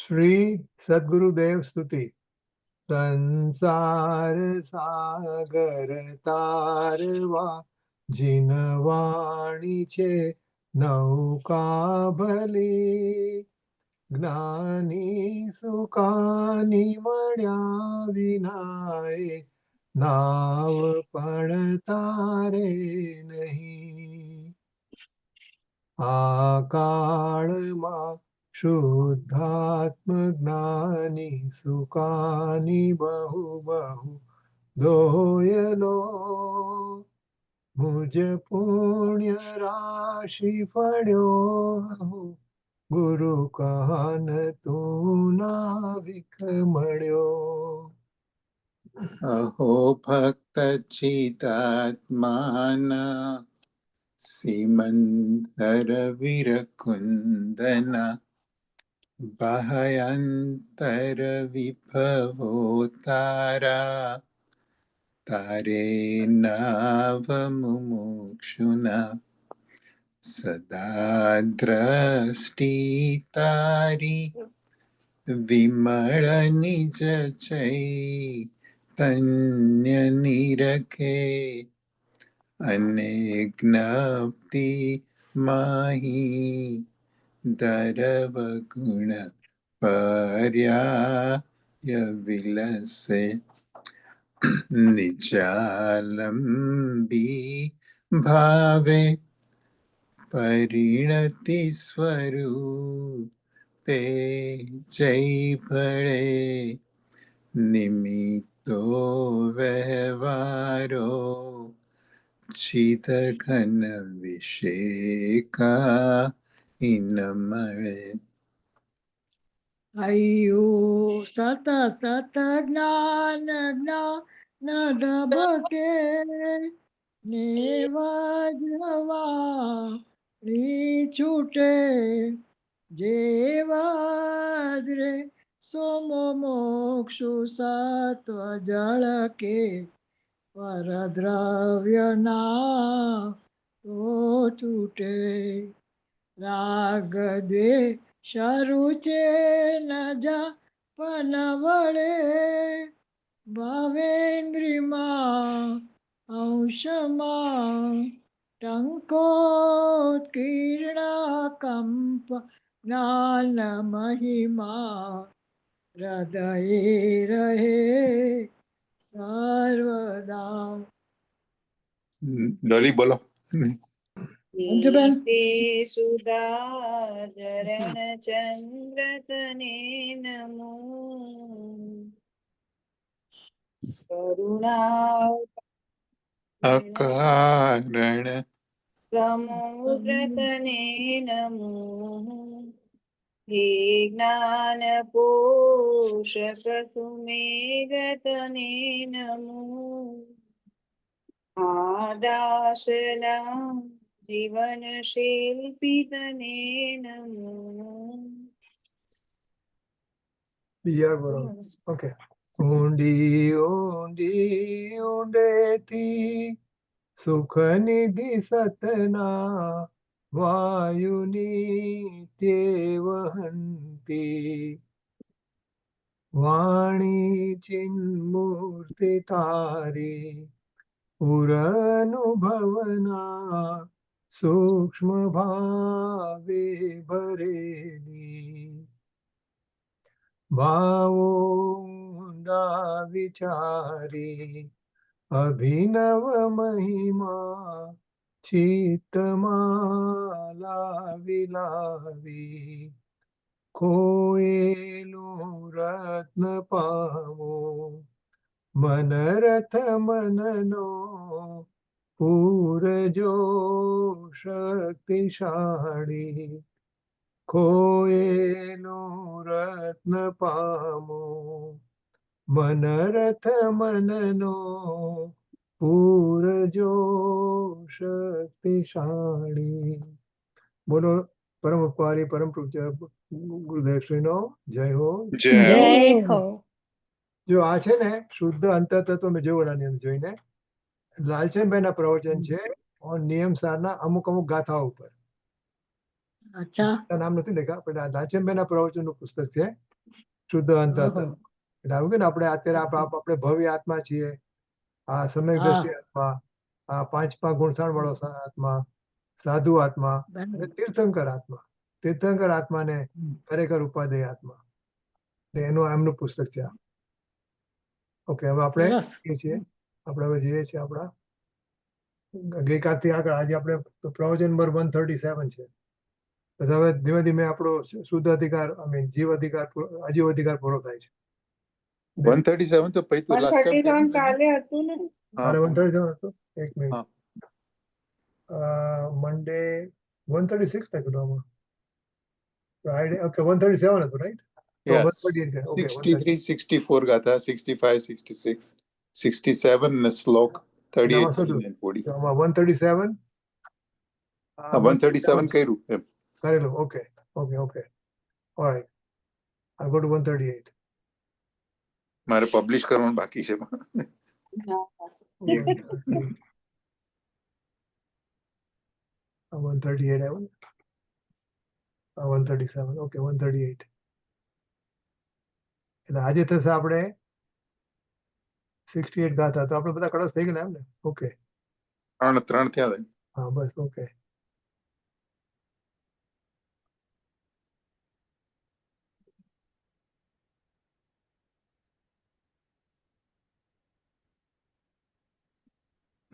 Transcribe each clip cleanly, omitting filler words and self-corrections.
શ્રી સદગુરુદેવ સ્તુતિ. સંસાર સાગર તારવા જીનવાણી છે નૌકા ભલી. જ્ઞાની સુકાની મળ્યા વિનાય નાવ પણ તારે નહીં. આ કાળમાં શુદ્ધાત્મ જ્ઞાની સુકાની બહુ બહુ દોયલો. મુજ પુણ્ય રાશિ ફળ્યો ગુરુ કહન તું નાવિક મળ્યો. અહો ભક્ત ચિદાત્માના સિમંદર વિરકુંદના બાહ્યંતર વિભવો તારા તારે નાવ મુમુક્ષુના સદા દ્રષ્ટિ તારી વિમળ નિજ ચૈતન્ય નિરખે અને જ્ઞપ્તિ માહી દરવ ગુણ પર્યાય વિલસે. નિચાલંબી ભાવે પરિણતિ સ્વરૂપે જય ભળે નિમિત્તો વ્યવહારો ચિત ઘન વિષેકા ન મળે. અયું સત સત જ્ઞાન જ્ઞાન ડબકે ને વજ્રવાળી છૂટે જે વજ્રે સોમો મોક્ષુ સત્વ જળકે પરદ્રવ્યના તો છૂટે. રાગ દ્વે શરુ છે ન જા પન વળે ભાવેન્દ્રિમાં અંશમાં ટંકો કિરણા કંપ જ્ઞાન મહિમા હૃદયે રહે સર્વદા. ડોલી બોલો. સુદાચરણ ચંદ્ર તને નમો. કરુણા અકારણ સમુદ્ર તને નમો. હે જ્ઞાન પોષક સુમેઘ તને નમો. આદાસના જીવન શિલ્પી તને નમો. બીજા બરોબર. ઓકે. ઊંડી ઊંડી ઊંડેથી સુખ નિધિ સતના વાયુની તે વહંતી. વાણી ચિન્મૂર્તિ તારી પુરનુભવના સૂક્ષ્મ ભાવે ભરેલી. ભાવો ઊંડા વિચારી અભિનવ મહિમા ચિત્તમાં લાવી લાવી. કોયેલું રત્ન પામો મનરથ મનનો પૂરજો શક્તિશાળી. ખોયેલું રત્ન પામો મનરથ મનનો પૂરજો શક્તિશાળી. બોલો પરમ ઉપકારી પરમ પૂજ્ય ગુરુદેવશ્રીનો જય હો. જય હો. જો આ છે ને શુદ્ધ અંતરતત્વ મેં જોયું આની અંદર જોઈને લાલચંદભાઈ ના પ્રવચન છે નિયમ સારના અમુક અમુક ગાથાઓ ઉપર. અચ્છા. નામ નથી લેખા પણ લાલચંદભાઈ ના પ્રવચન નું પુસ્તક છે. શુદ્ધ અંતઃ. ઓહો. એટલે આવું કે ને આપણે અત્યારે આપણે ભવ્ય આત્મા છીએ, આ સમ્યક્દ્રષ્ટિ આત્મા, આ પાંચમા ગુણસાણ વાળો આત્મા, સાધુ આત્મા અને બરાબર. તીર્થંકર આત્મા. તીર્થંકર આત્માને ખરેખર ઉપાદેય આત્મા. એટલે એનું એમનું પુસ્તક છે. ઓકે, હવે આપણે સરસ. જઈએ છીએ. આપણે હવે જઈએ છીએ આપણા ગઈકાલથી આગળ. આજે આપણે પ્રવચન નંબર 137 છે. પછી હવે ધીમે ધીમે આપણો શુદ્ધ અધિકાર જીવ અધિકાર અજીવ અધિકાર પૂરો થાય છે. 137 તો પછી તો લાસ્ટ 137 કાલે હતું ને. મારે 137 હતું. એક મિનિટ, હા. મંડે 136 લખ્યું આમાં. ફ્રાઈડે ઓકે 137 હતું, રાઈટ? તો 138 છે. ઓકે, 63 64 ગાથા 65 66 67 ને શ્લોક 38 આમાં 39 40. આમાં 137 137 કર્યું એમ. કરેલું. Okay okay okay, alright. I go to 138. મારે પબ્લિશ કરવાનું બાકી છે. હા. 138 આવ્યું ને? 137. ઓકે, 138. એટલે આજે થશે આપણે 68 ગાથા. તો આપણે બધા કળશ થઈ ગયા એમ ને? ઓકે, 3 થયા હતા. હા બસ. ઓકે,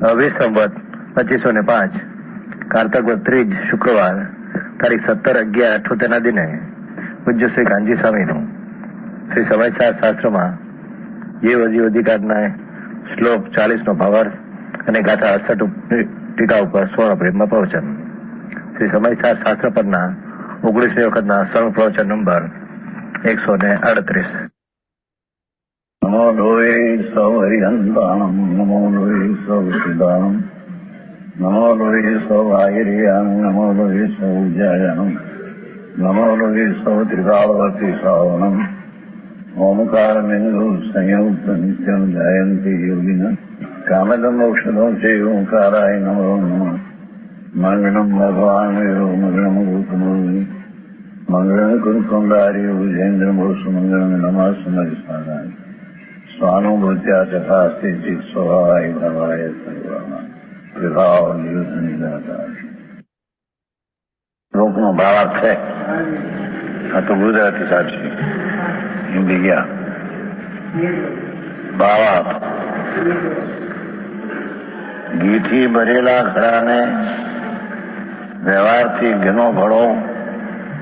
હવે સંવત 2505 કારતક વદ ત્રીજ શુક્રવાર તારીખ 17/11/78 ના દિને પૂજ્ય શ્રી કાનજી સ્વામીનું શ્રી સમાચાર શાસ્ત્રમાં જીવ અજીવ અધિકારના શ્લોક 40 નો ભાવાર્થ અને ગાથા 68 ટીકા ઉપર સ્વર્ણ પ્રેમમાં પ્રવચન. શ્રી સમાચાર શાસ્ત્ર પરના 19મી વખતના સ્વર્ણ પ્રવચન નંબર 138. નમો લોહે સૌહરિહંતાણમ નમો લોહે સૌસિદાનમ નમો લોહે સૌઆયર્યાનમ નમો લોહે સૌજાયનમ નમો લોહે સૌત્રિકાળવતી શ્રાવણમ ઓમકારમેન્દુ સંયુક્ત નિત્યમ જયંતિ યોગિન કામદમ ઔષધમ છે ઓંકારાય નમો નમઃ મંગળમ ભગવાન વિરો મંગળમ ગોતમોહિ મંગળમ કુંકુંડાર્ય ભુજેન્દ્ર મોસુ મંગળમ નમઃ સમરિસ્વાદાય સ્વાનુભૂત્યા તથા સ્થિતિ સ્વભાવાય ભવાય સર્વમાં વિભાવ નિયુદ્ધ નિદાતા. શ્લોકનો ભાવાર્થ છે. આ તો ગુજરાતી સાચી, હિન્દી ગયા. ભાવાર્થ: ઘીથી ભરેલા ઘડાને વ્યવહારથી ઘીનો ઘડો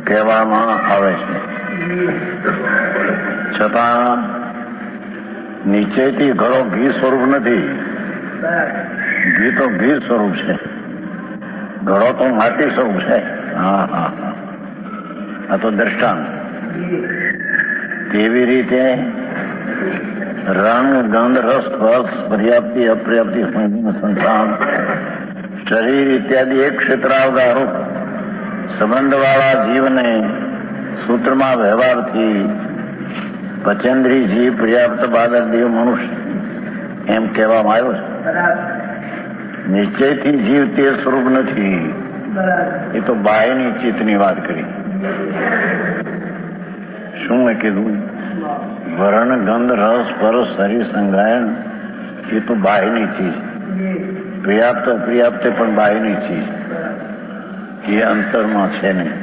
કહેવામાં આવે છે. છતાં નીચેથી ઘડો ઘી સ્વરૂપ નથી. ઘી તો ઘી સ્વરૂપ છે, ઘડો તો માટી સ્વરૂપ છે. હા હા હા, આ તો દ્રષ્ટાંત. તેવી રીતે રંગ ગંધ રસ સ્પર્શ પર્યાપ્તિ અપર્યાપ્તિ સંસાર શરીર ઇત્યાદિ એક ક્ષેત્રાવધારૂપ સંબંધવાળા જીવને સૂત્રમાં વ્યવહારથી પચેન્દ્રી જીવ પર્યાપ્ત બાદર દેવ મનુષ્ય એમ કહેવામાં આવ્યો છે. નિશ્ચયથી જીવ તે સ્વરૂપ નથી. એ તો બાહ્યની ચિત્તની વાત કરી. શું મેં કીધું? વર્ણ ગંધ રસ પરસ શરીર સંગ્રાયણ એ તો બાહ્યની ચીજ. પર્યાપ્ત અપર્યાપ્ત પણ બાહ્યની ચીજ. એ અંતરમાં છે નહીં.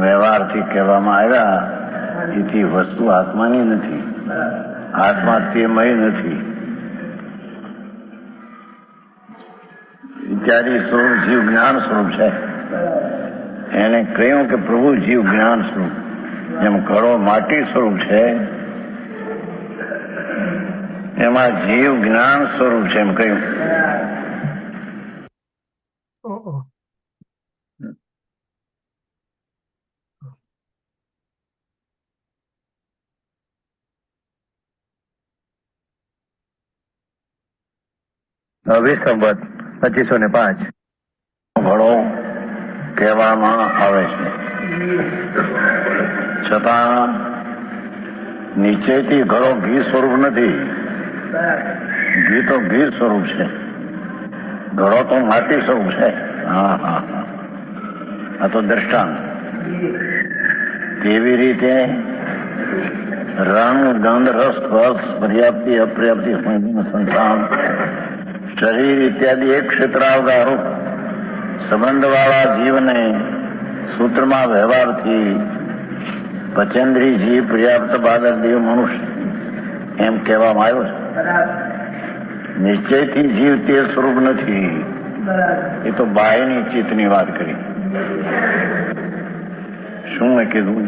વ્યવહારથી કહેવામાં આવ્યા એથી વસ્તુ આત્માની નથી. આત્મા તેમય નથી. ઇત્યાદિ સ્વરૂપ જીવ જ્ઞાન સ્વરૂપ છે. એને કહ્યું કે પ્રભુ જીવ જ્ઞાન સ્વરૂપ. જેમ ઘડો માટી સ્વરૂપ છે એમાં જીવ જ્ઞાન સ્વરૂપ છે એમ કહ્યું. હવે સંવત 2505 ઘડો કહેવામાં આવે છે. છતાં નીચેથી ઘડો ઘી સ્વરૂપ નથી. ઘી તો ઘી સ્વરૂપ છે, ઘડો તો માટી સ્વરૂપ છે. હા હા હા, આ તો દ્રષ્ટાંત. તેવી રીતે રંગ ગંધ રસ સ્પર્શ પર્યાપ્તિ અપર્યાપ્તિ સંસ્થાન શરીર ઇત્યાદિ એક ક્ષેત્રાવગારો સંબંધવાળા જીવને સૂત્રમાં વ્યવહારથી પચેન્દ્રી જીવ પર્યાપ્ત બાદર દેવ મનુષ્ય એમ કહેવામાં આવ્યો છે. નિશ્ચયથી જીવ તે સ્વરૂપ નથી. એ તો બાહ્યની ચિત્તની વાત કરી. શું મેં કીધું?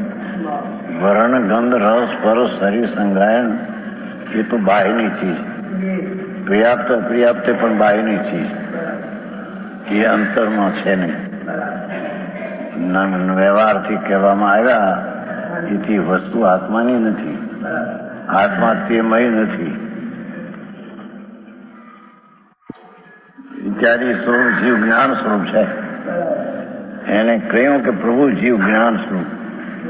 વર્ણ ગંધ રસ પરસ શરીર સંગાયન એ તો બાહ્યની ચીજ. પર્યાપ્ત અપર્યાપ્ત પણ બાહ્યની ચીજ. એ અંતરમાં છે નહીં. વ્યવહારથી કહેવામાં આવ્યા એથી વસ્તુ આત્માની નથી. આત્મા તેમય નથી. ઇત્યાદિ સ્વરૂપ જીવ જ્ઞાન સ્વરૂપ છે. એને કહ્યું કે પ્રભુ જીવ જ્ઞાન સ્વરૂપ.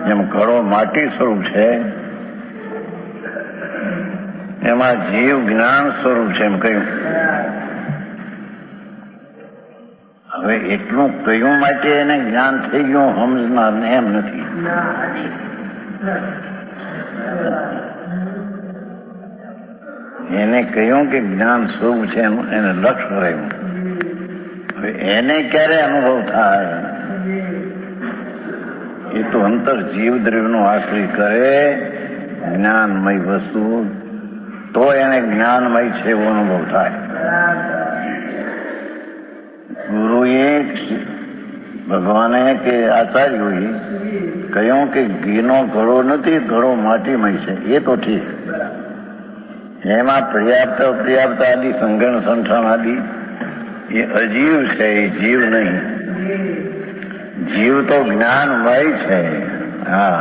જેમ ઘડો માટી સ્વરૂપ છે એમાં જીવ જ્ઞાન સ્વરૂપ છે એમ કહ્યું. હવે એટલું કહ્યું માટે એને જ્ઞાન થઈ ગયું સમજનાર ને એમ નથી. એને કહ્યું કે જ્ઞાન સ્વરૂપ છે એનું એને લક્ષ્ય રહ્યું. હવે એને ક્યારે અનુભવ થાય? એ તો અંતર જીવ દ્રવ્યનો આશ્રય કરે જ્ઞાનમય વસ્તુ તો એને જ્ઞાનમય છે એવો અનુભવ થાય. ગુરુએ ભગવાને કે આચાર્યોએ કહ્યું કે ઘીનો ઘડો નથી, ઘડો માટીમય છે. એ તો ઠીક. એમાં પર્યાપ્ત અપર્યાપ્ત આદિ સંગણ સંઠાણ આદિ એ અજીવ છે, એ જીવ નહીં. જીવ તો જ્ઞાનમય છે. હા,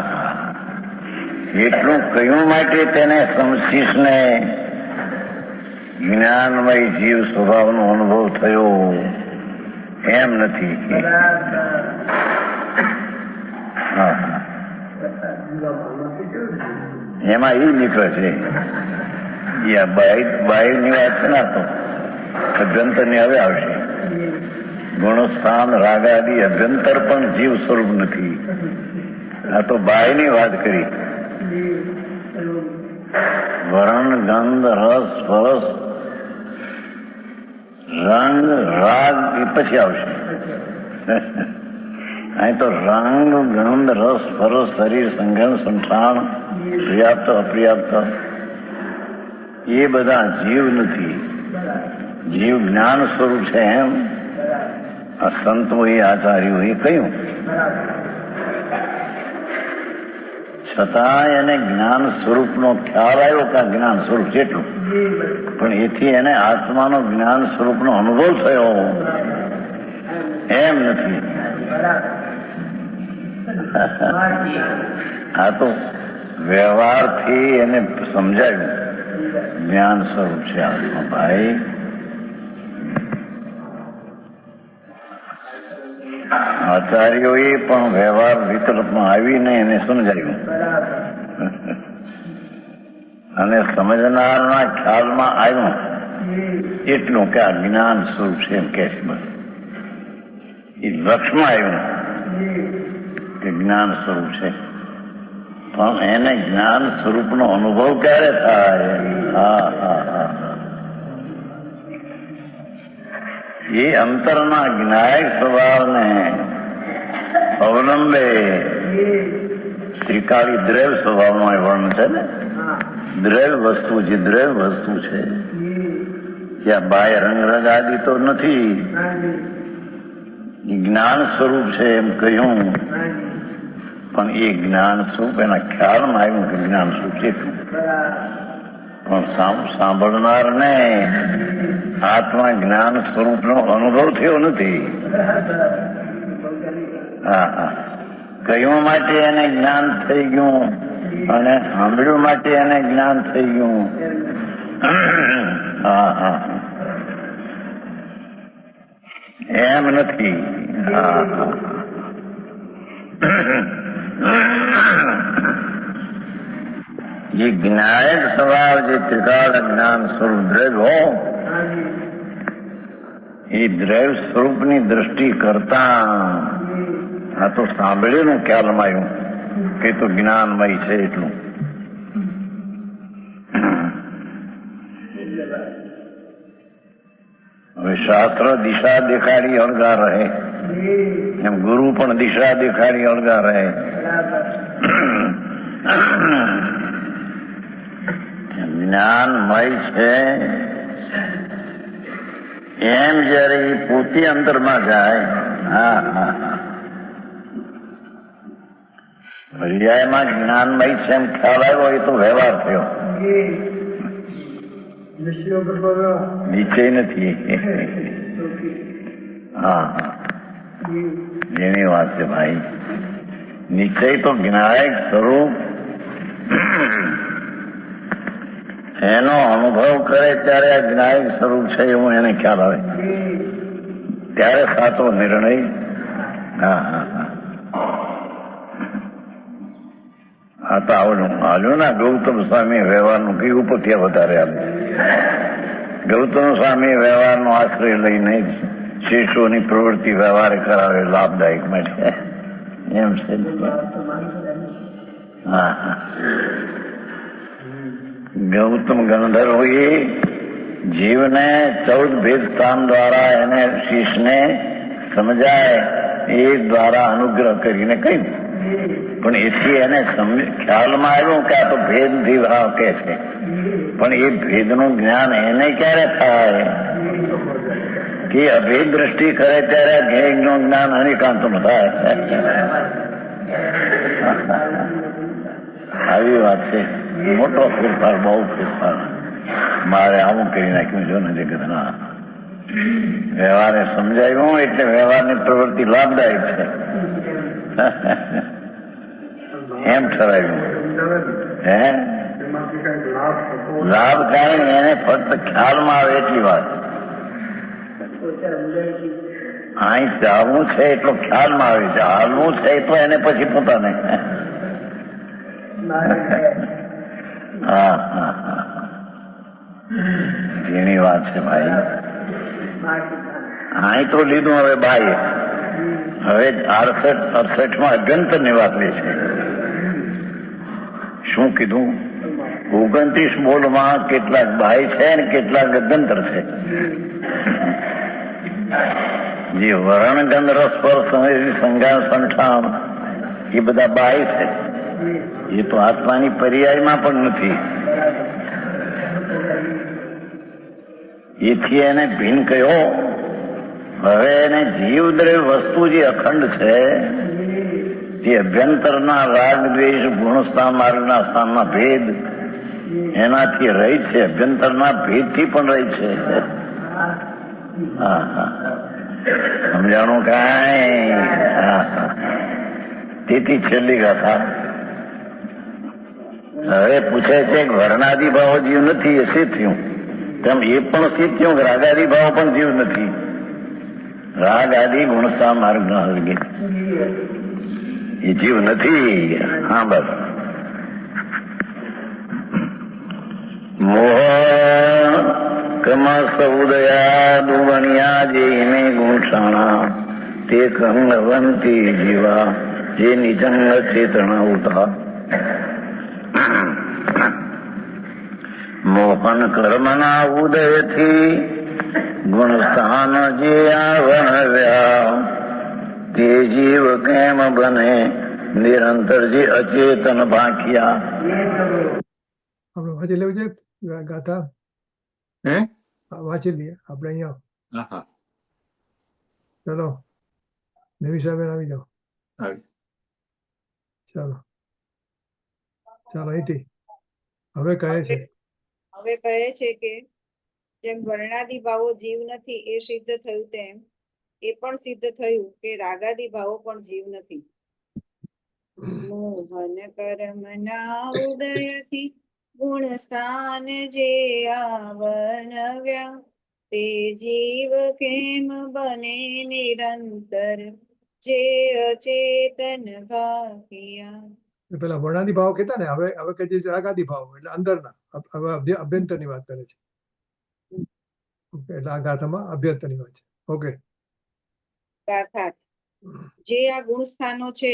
એટલું કહ્યું માટે તેને સમશીષને જ્ઞાનમય જીવ સ્વભાવનો અનુભવ થયો એમ નથી. એમાં એ નીકળે છે. બાહ્યની વાત છે ને તો અભ્યંતરની હવે આવશે. ગુણસ્થાન રાગાદિ અભ્યંતર પણ જીવ સ્વરૂપ નથી. આ તો બાહ્યની વાત કરી. વર્ણ ગંધ રસ સ્પર્શ રંગ રાગ એ પછી આવશે. અહીં તો રંગ ગંધ રસ સ્પર્શ શરીર સંગણ સંઠાણ પર્યાપ્ત અપર્યાપ્ત એ બધા જીવ નથી. જીવ જ્ઞાન સ્વરૂપ છે એમ આ સંતોએ આચાર્યોએ કહ્યું. છતાં એને જ્ઞાન સ્વરૂપનો ખ્યાલ આવ્યો કે જ્ઞાન સ્વરૂપ જેટલું, પણ એથી એને આત્માનો જ્ઞાન સ્વરૂપનો અનુભવ થયો એમ નથી. આ તો વ્યવહારથી એને સમજાયું જ્ઞાન સ્વરૂપ છે આત્મા. ભાઈ આચાર્યોએ પણ વ્યવહાર વિકલ્પમાં આવીને એને સમજાયું અને સમજનારના ખ્યાલમાં આવ્યું એટલું કે આ જ્ઞાન સ્વરૂપ છે એમ કે છે. બસ એ લક્ષ્યમાં આવ્યું કે જ્ઞાન સ્વરૂપ છે. પણ એને જ્ઞાન સ્વરૂપનો અનુભવ ક્યારે થાય? એ અંતરના જ્ઞાયક સ્વભાવને અવલંબે ત્રિકાળી દ્રવ્ય સ્વભાવનો એ વર્ણન છે ને. દ્રવ્ય વસ્તુ જે દ્રવ્ય વસ્તુ છે ત્યાં બાહ્ય રંગરગ આદિ તો નથી. જ્ઞાન સ્વરૂપ છે એમ કહ્યું, પણ એ જ્ઞાન સ્વરૂપ એના ખ્યાલમાં આવ્યું કે જ્ઞાન સ્વરૂપ છે. પણ સાંભળનારને આત્મા જ્ઞાન સ્વરૂપનો અનુભવ થયો નથી. કહ્યું માટે એને જ્ઞાન થઈ ગયું અને સાંભળ્યું માટે એને જ્ઞાન થઈ ગયું. એમ નથી. ये ज्ञायक स्वभाव જે ત્રિકાળ જ્ઞાન સ્વરૂપ દ્રવ્ય હો એ દ્રવ્ય સ્વરૂપની દ્રષ્ટિ કરતા આ તો સાંભળ્યું ખ્યાલમાં આવ્યું કે તો જ્ઞાનમય છે એટલું. હવે શાસ્ત્ર દિશા દેખાડી અળગા રહે, એમ ગુરુ પણ દિશા દેખાડી અળગા રહે. જ્ઞાનમય છે એમ જયારે એ પોતે અંતરમાં જાય, હા હા હા, પર્યાયમાં જ્ઞાનમય છે એમ ખ્યાલ આવ્યો, એ તો વ્યવહાર થયો, નિશ્ચય નથી. હા હા, એની વાત છે ભાઈ. નિશ્ચય તો જ્ઞાયક સ્વરૂપ એનો અનુભવ કરે ત્યારે આ જ્ઞાયક સ્વરૂપ છે એવું એને ખ્યાલ આવે, ત્યારે સાચો નિર્ણય. હા હા હા, આ તો આવડું હાલ્યું ને. ગૌતમ સ્વામી વ્યવહારનું કયું પત્યા વધારે આવે. ગૌતમ સ્વામી વ્યવહારનો આશ્રય લઈને શિષ્યોની પ્રવૃત્તિ વ્યવહાર કરાવે લાભદાયક માટે, એમ છે. હા હા, ગૌતમ ગંધર્વોએ જીવને 14 ભેદ સ્થાન દ્વારા એને શિષ્યને સમજાય એ દ્વારા અનુગ્રહ કરીને કહ્યું, પણ એથી એને ખ્યાલમાં આવ્યું કે આ તો ભેદથી ભાવ કે છે, પણ એ ભેદનું જ્ઞાન એને ક્યારે થાય કે અભેદ દ્રષ્ટિ કરે ત્યારે ભેદનું જ્ઞાન અનિકાંતનું થાય. આવી વાત છે. મોટો ફેરફાર, બહુ ફેરફાર. મારે આવું કરી નાખ્યું જો ને જગતના વ્યવહારે સમજાયું એટલે વ્યવહારની પ્રવૃત્તિ લાભદાયક છે એમ ઠરાવ્યું. હે લાભ કાંઈ નહીં, એને ફક્ત ખ્યાલમાં આવે એટલી વાત. અહીં ચાલવું છે એટલો ખ્યાલમાં આવે છે, હાલવું છે તો એને પછી પોતાને. હા હા હા, જેની વાત છે ભાઈ. અહીં તો લીધું હવે બાઈ, હવે 68 અભ્યંતરની વાત લે છે. શું કીધું? 29 બોલમાં કેટલાક બાઈ છે ને કેટલાક અભ્યંતર છે. જે વરણ ગંધ રસ પર સંગાન સંઠાણ એ બધા બાઈ છે, એ તો આત્માની પર્યાયમાં પણ નથી. એથી એને ભિન્ન કયો. હવે એને જીવદ્રવ્ય વસ્તુ જે અખંડ છે તે અભ્યંતરના રાગ દ્વેષ ગુણસ્થાન માર્ગના સ્થાનના ભેદ એનાથી રહી છે, અભ્યંતરના ભેદથી પણ રહી છે. હા હા, સમજાણું કાંઈ? હા હા, તેથી છેલ્લી ગાથા હવે પૂછે છે કે વર્ણાદિ ભાવો જીવ નથી, એ સિદ્ધ થયું. તેમ એ પણ સિદ્ધ થયું કે રાગાદિ ભાવો પણ જીવ નથી. રાગ આદિ ગુણસ્થા માર્ગ ન હલગે, એ જીવ નથી. હા બસ. મોહ કમસ ઉદયા દુવણિયા જેને ગુણસાણા તે કંગવંતી જીવા જે નિજંગ ચેતના ઉઠા. મોહન કર્મના ઉદયથી ગુણસ્થાન જે આવણવ્યા તે જીવ કેમ બને નિરંતર જે અચેતન ભાખ્યા. આપણે વાંચી લેવું છે ગાથા. હે વાંચી લઈએ આપણે અહીંયા. હા હા, ચલો નિમિષાબેન આવી જાઓ. આવી. ચાલો ચાલો અહીંથી હવે કહે છે. હવે કહે છે કે જેમ વર્ણાદિ ભાવો જીવ નથી એ સિદ્ધ થયું, તેમ એ પણ સિદ્ધ થયું કે રાગાદિ ભાવો પણ જીવ નથી. મોહન કર્મના ઉદયથી ગુણ સ્થાન જે આવર્ણવ્યા તે જીવ કેમ બને નિરંતર જે અચેતન ભાગ્યા. પેલા વર્ણાદી ભાવ કહેતા ને, હવે હવે કે જે રાગાદી ભાવ એટલે અંદરના, હવે અભ્યંતરની વાત કરે છે. એટલે આ ગાથામાં અભ્યંતરની વાત છે. ઓકે. ગાથા જે આ ગુણ સ્થાનો છે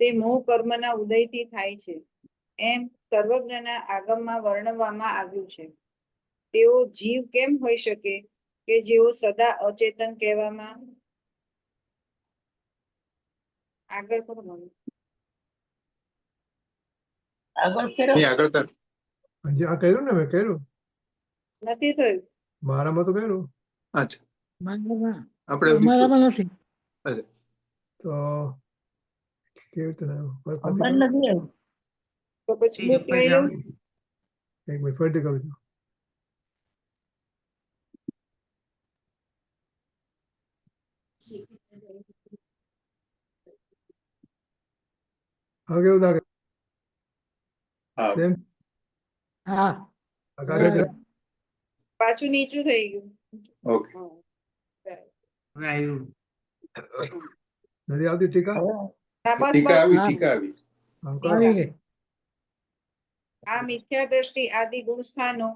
તે મોહ કર્મના ઉદયથી થાય છે એમ સર્વજ્ઞના આગમમાં વર્ણવવામાં આવ્યું છે. તેઓ જીવ કેમ હોઈ શકે કે જેઓ સદા અચેતન કહેવામાં આગળ કરો મમ્મી. નહીં, આગળ કર. હજી આ કર્યું ને મેં કર્યું, નથી થયું. મારામાં તો કર્યું. અચ્છા, મારામાં આપણે અમારામાં નથી. તો કેવી રીતે આવ્યું? તો પછી મોકલાઈ લો. એક મિનિટ ફરીથી કરું છું. હવે કેવું લાગે? હા. સેમ? હા કાગળ પાછું નીચું થઈ ગયું. ઓકે. હા. નથી આવતી ટીકા? હા, બસ ટીકા આવી, હા. ટીકા આવી. આમ કરો. આવી ગઈ. આ મિથ્યા દ્રષ્ટિ આદિ ગુણ સ્થાનો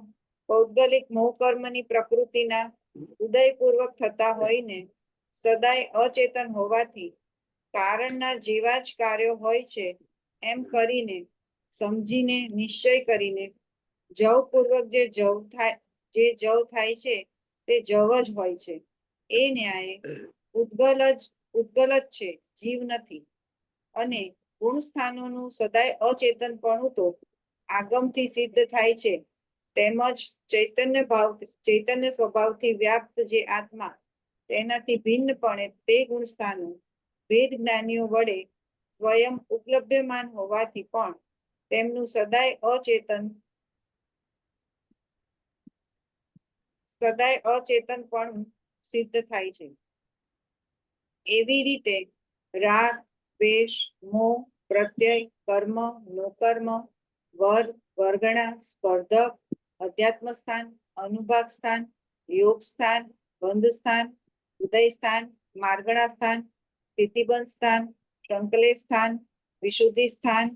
પૌદ્ગલિક મોહ કર્મની પ્રકૃતિના ઉદયપૂર્વક થતા હોઈને સદાય અચેતન હોવાથી કારણના જેવા જ કાર્યો હોય છે એમ કરીને સમજીને નિશ્ચય કરીને જવપૂર્વક જે જવ થાય છે તે જવ જ હોય છે. એ ન્યાયે ઉદ્ગલ જ છે, જીવ નથી. અને ગુણ સ્થાનોનું સદાય અચેતનપણું તો આગમથી સિદ્ધ થાય છે. તેમજ ચૈતન્ય સ્વભાવથી વ્યાપ્ત જે આત્મા તેનાથી ભિન્નપણે તે ગુણ સ્થાનો વેદ જ્ઞાનીઓ વડે સ્વયં ઉપલબ્ધમાન હોવાથી પણ તેમનું સદાય અચેતનપણું સિદ્ધ થાય છે. એવી રીતે રાગ, દ્વેષ, મોહ, પ્રત્યય, કર્મ, નોકર્મ, વર્ગ, વર્ગણા, સ્પર્ધક, અધ્યાત્મ સ્થાન, અનુભાગ સ્થાન, યોગ સ્થાન, બંધ સ્થાન, ઉદય સ્થાન, માર્ગણા સ્થાન, સ્થિતિબંધ સ્થાન, સંકલેશ સ્થાન, વિશુદ્ધિ સ્થાન,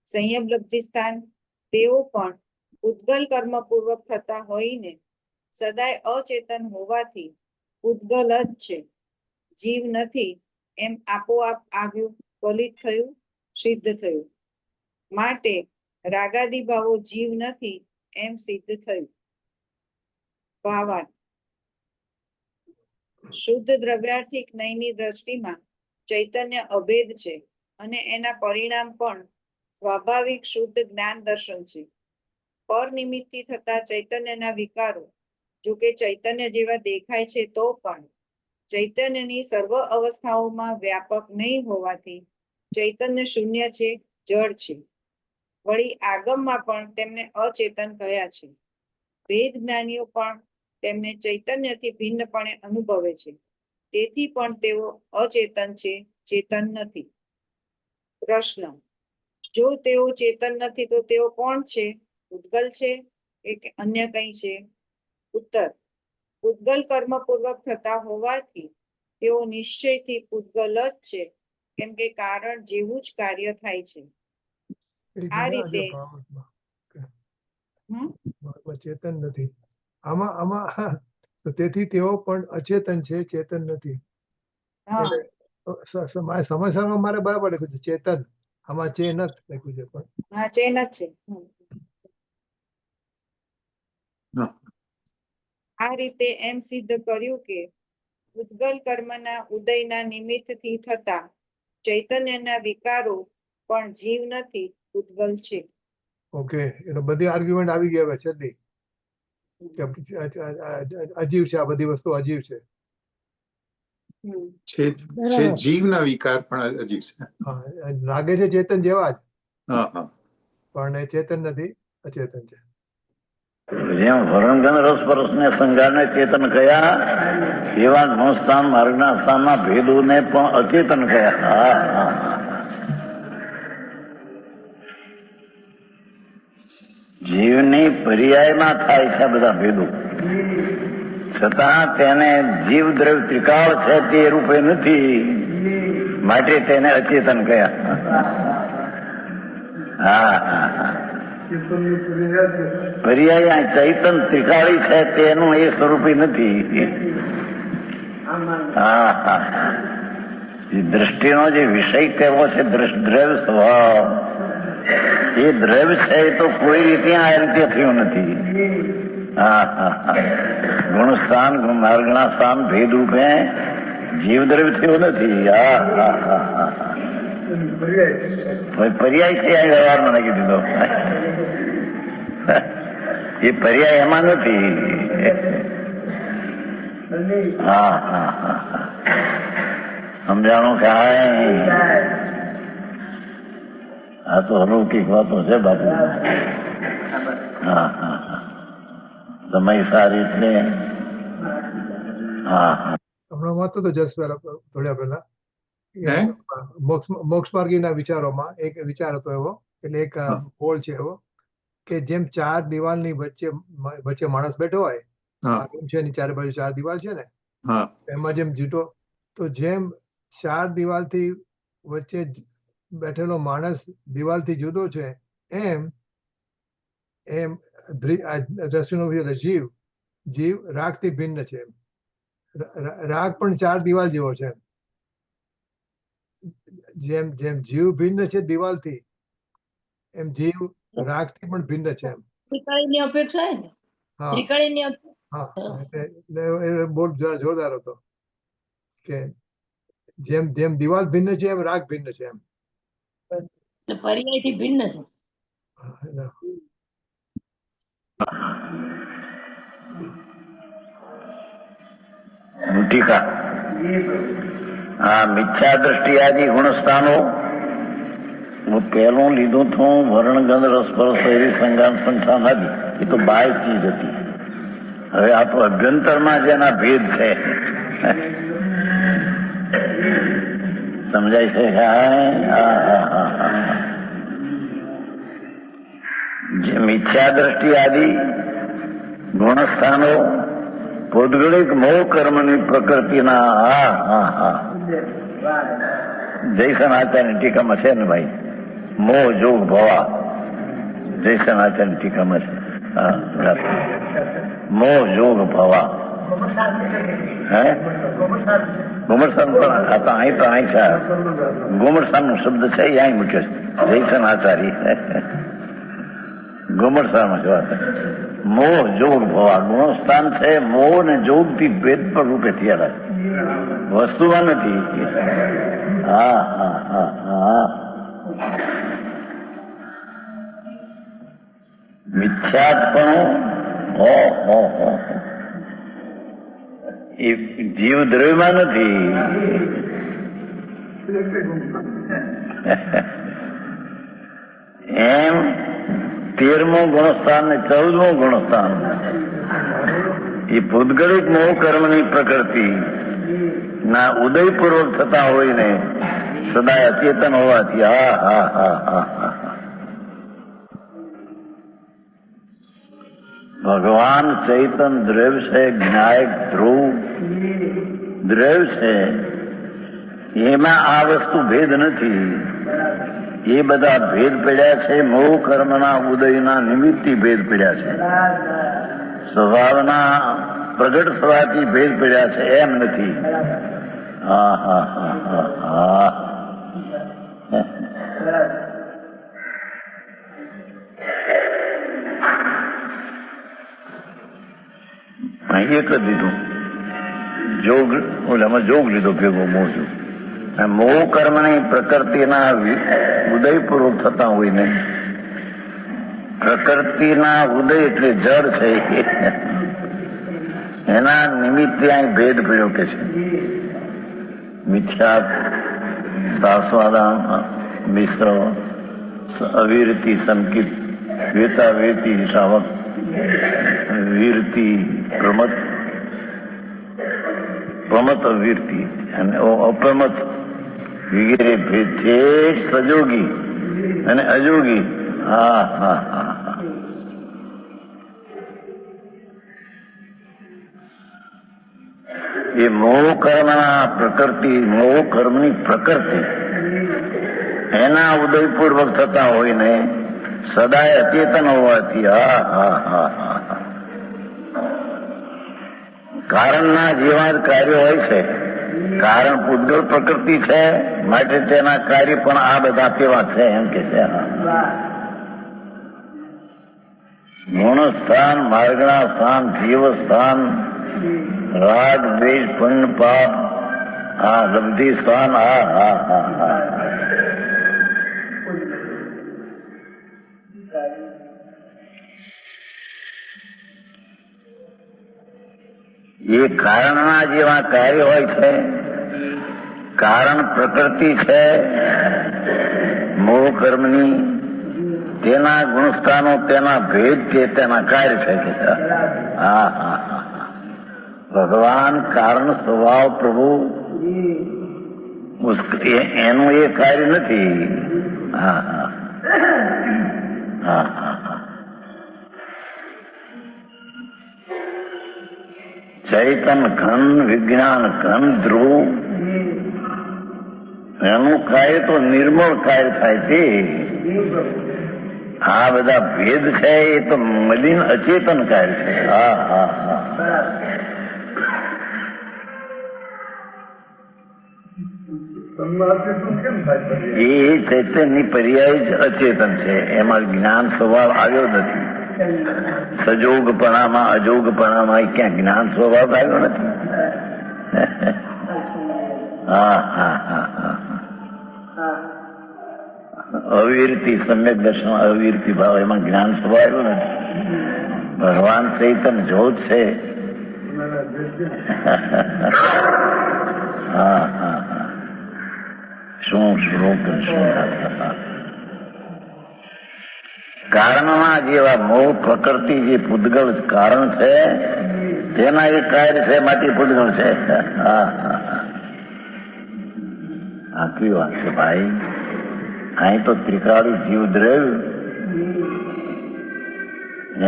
સંયમલબ્ધિ સ્થાન, તેઓ પણ ઉદ્ગલ કર્મ પૂર્વક થતા હોઈને સદાય અચેતન હોવાથી ઉદ્ગલ જ છે, જીવ નથી એમ આપોઆપ આવ્યું, ફલિત થયું, સિદ્ધ થયું. માટે રાગાદી ભાવો જીવ નથી એમ સિદ્ધ થયું. ભાવાર્થ: શુદ્ધ દ્રવ્યાર્થિક નયની દ્રષ્ટિમાં ચૈતન્ય અભેદ છે અને એના પરિણામ પણ સ્વાભાવિક શુદ્ધ જ્ઞાન દર્શન છે. પર નિમિત્તથી થતા ચૈતન્યના વિકારો જો કે ચૈતન્ય જેવા દેખાય છે તો પણ ચૈતન્યની સર્વ અવસ્થાઓમાં વ્યાપક નહીં હોવાથી ચૈતન્ય શૂન્ય છે, જળ છે. વળી આગમમાં પણ તેમને અચેતન કહ્યા છે. વેદ જ્ઞાનીઓ પણ તેમને ચૈતન્યથી ભિન્નપણે અનુભવે છે. તેથી પણ તેઓ અચેતન છે, ચેતન નથી. પ્રશ્ન: જો તેઓ ચેતન નથી તો તેઓ કોણ છે? ઉદ્ગલ છે કે અન્ય કંઈ છે? ઉત્તર: ઉદ્ગલ કર્મ પૂર્વક થતા હોવાથી તેઓ નિશ્ચયથી ઉદ્ગલ જ છે, કેમ કે કારણ જેવું જ કાર્ય થાય છે. આ રીતે ચેતન નથી. આમાં તો તેથી તેઓ પણ અચેતન છે, ચેતન નથી. હા, સમાચારમાં મારે બરાબર લખ્યું છે ચેતન, આમાં ચેનત લખ્યું છે પણ હા, ચેન જ છે. હા. આ રીતે એમ સિદ્ધ કર્યું કે ઉદ્ગલ કર્મના ઉદયના નિમિત્તથી થતા ચૈતન્યના વિકારો પણ જીવ નથી, ઉદ્ગલ છે. ઓકે, એટલે બધી આર્ગ્યુમેન્ટ આવી ગયા હવે છેલ્લી કે અજીવ છે, આ બધી વસ્તુ અજીવ છે. છે જીવના વિકાર પણ અજીબ છે. હા, લાગે છે ચેતન જેવા જ, હા, હા. પણ એ ચેતન નથી, અચેતન છે. જેમ વરણગન રસપરસ ને સંગારને ચેતન કયા, એવા નો સ્થાન માર્ગના સ્થાનના ભેદોને પણ અચેતન કયા. જીવની પર્યાયમાં થાય છે બધા ભેદો, છતાં તેને જીવ દ્રવ્ય ત્રિકાળ છે તે રૂપે નથી, માટે તેને અચેતન કયા. પર્યાય ચૈતન ત્રિકાળી છે તેનું એ સ્વરૂપી નથી. એ દ્રષ્ટિનો જે વિષય કહેવો છે દ્રવ્ય સ્વભાવ, એ દ્રવ્ય છે એ તો કોઈ રીતે આ રીતે થયું નથી. ગુણસ્થાન માર્ગણાસ્થાન ભેદ રૂપે જીવ દ્રવ્ય થયું નથી. પર્યાય છે આ વ્યવહારમાં નાખી દીધો. એ પર્યાય એમાં નથી. સમજાણું કાંઈ? આ તો અલૌકિક વાતો છે બાપુ. સમય સારી એટલે હમણાં વાંચતો હતો જસ્ટ થોડા પહેલા હે? મોક્ષ માર્ગીના વિચારોમાં એક વિચાર હતો એવો, એટલે એક ગોળ છે એવો કે જેમ ચાર દિવાલની વચ્ચે માણસ બેઠો હોય, હા આ રૂમ છે એની ચારે બાજુ ચાર દિવાલ છે ને, હા એમાં જેમ જીતો, તો જેમ ચાર દિવાલથી વચ્ચે બેઠેલો માણસ દિવાલથી જુદો છે, એમ દ્રષ્ટિનો જીવ રાગથી ભિન્ન છે. રાગ પણ ચાર દિવાલ જેવો છે. જેમ જેમ જીવ ભિન્ન છે દિવાલથી, એમ જીવ રાગથી પણ ભિન્ન છે એમ. ત્રિકાળીની અપેક્ષા ને, હા ત્રિકાળીની હા, એ બહુ જોરદાર હતો કે જેમ જેમ દિવાલ ભિન્ન છે એમ રાગ ભિન્ન છે એમ. પર્યાયથી ભિન્ન છે. ટીકા. આ મિથ્યા દ્રષ્ટિ આદિ ગુણસ્થાનો હું પહેલું લીધું હતું, વર્ણ ગંધ રસ સ્પર્શ શરીર સંગામ સંસ્થાન આદિ, એ તો બાહ્ય ચીજ હતી. હવે આ તો અભ્યંતરમાં જેના ભેદ છે સમજાય છે? જે મિથ્યા દ્રષ્ટિ આદિ ગુણસ્થાનો પૌદ્ગલિક મોહ કર્મની પ્રકૃતિના જયસન આચાર્યની ટીકામાં છે ને ભાઈ, મોહ જોગ ભવા, જયસન આચાર્યની ટીકામાં છે. મોહ જોગ ભવા હે ગુમરસાન પણ અહીં તો અહીં છે. ગુમરસાન નો શબ્દ છે એ અહીં મૂક્યો છે, જયસન આચાર્ય ગુમરસાનમાં જોવા. મોહ જોગ ભવા ગુણસ્થાન છે. મોહ ને જોગ થી ભેદ પર રૂપે થયેલા છે, વસ્તુમાં નથી. મિથ્યાત્પણું એ જીવ દ્રવ્યમાં નથી. એમ 13મું ગુણસ્થાન ને 14મું ગુણસ્થાન એ ભૌગોલિક મોહ કર્મની પ્રકૃતિ ના ઉદયપૂર્વક થતા હોય ને સદાય અચેતન હોવાથી ભગવાન ચૈતન દ્રવ્ય છે, જ્ઞાયક ધ્રુવ દ્રવ્ય છે, એમાં આ વસ્તુ ભેદ નથી. એ બધા ભેદ પડ્યા છે મોહ કર્મના ઉદયના નિમિત્તથી ભેદ પડ્યા છે. સ્વભાવના પ્રગટ થવાથી ભેદ પડ્યા છે એમ નથી. અહીં એક જ લીધું જોગ, ઓલામાં જોગ લીધો ભેગો મોહ જોગ. મોહ કર્મની પ્રકૃતિના ઉદયપૂર્વક થતા હોય ને, પ્રકૃતિના ઉદય એટલે જળ છે, એના નિમિત્તે અહીં ભેદ પડ્યો કે છે. મિથ્યા શાસ્વાદા મિશ્ર અવિરતિ સંકિત વેતા વેતી શાવક વીરતિ પ્રમત પ્રમત અવીરતિ અને અપ્રમત વગેરે ભેદ છે. સજોગી અને અજોગી. એ મોહ કર્મના પ્રકૃતિ, મોહ કર્મની પ્રકૃતિ એના ઉદયપૂર્વક થતા હોય ને સદાય અચેતન હોવાથી કારણના જેવા જ કાર્યો હોય છે કારણ પૂતગલ પ્રકૃતિ છે, માટે તેના કાર્ય પણ આ બધા કેવા છે એમ કે છે. ગુણ સ્થાન, માર્ગના સ્થાન, જીવ સ્થાન, રાગ દ્વેષ પુણ્ય પાપ, આ લબ્ધિ સ્થાન. એ કારણના જેવા કાર્ય હોય છે. કારણ પ્રકૃતિ છે મોહ કર્મની, તેના ગુણસ્થાનો, તેના ભેદ છે, તેના કાર્ય છે કે ભગવાન કારણ સ્વભાવ પ્રભુ એનું એ કાર્ય નથી. ચૈતન ઘન, વિજ્ઞાન ઘન, ધ્રુવ, એનું કાર્ય તો નિર્મળ કાર્ય થાય તે. આ બધા ભેદ છે એ તો મલિન અચેતન કાર્ય છે. એ ચૈતન્ય પર્યાય જ અચેતન છે, એમાં જ્ઞાન સ્વભાવ આવ્યો નથી. સજોગપણામાં અજોગપણામાં ક્યાં જ્ઞાન સ્વભાવ આવ્યો નથી. અવિરતિ સમ્યક દર્શન, અવિરતિ ભાવ, એમાં જ્ઞાન સ્વભાવ આવ્યો નથી. ભગવાન ચૈતન જ્યોત છે. શું શ્લોક શું કારણના જેવા મોહ પ્રકૃતિ જે પૂતગલ કારણ છે તેના એ કાર્ય છે, માટે પૂતગલ છે. આખી વાત છે ભાઈ. અહીં તો ત્રિકાળી જીવ દ્રવ્ય,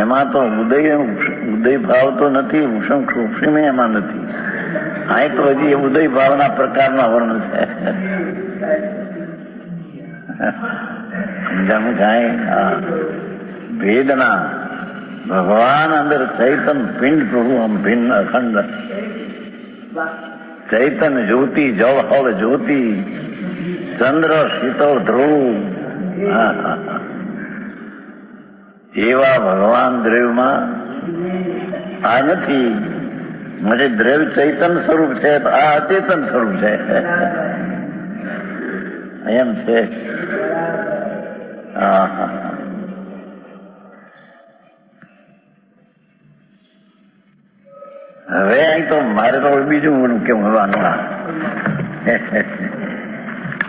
એમાં તો ઉદય ભાવ તો નથી, ઉષ્મ સૂક્ષ્મ એમાં નથી. અહીં તો હજી ઉદય ભાવના પ્રકારના વર્ણ છે. સમજાણું કાંઈ ભેદના ભગવાન અંદર ચૈતન પિંડ પ્રભુ આમ ભિન્ન અખંડ ચૈતન જ્યોતિ જવહળ જ્યોતિ ચંદ્ર શીતળ ધ્રુવ એવા ભગવાન દ્રવ્યમાં આ નથી. મને દ્રવ્ય ચૈતન સ્વરૂપ છે, આ અચેતન સ્વરૂપ છે એમ છે. હવે અહીં તો મારે તો બીજું કેમ હવાનું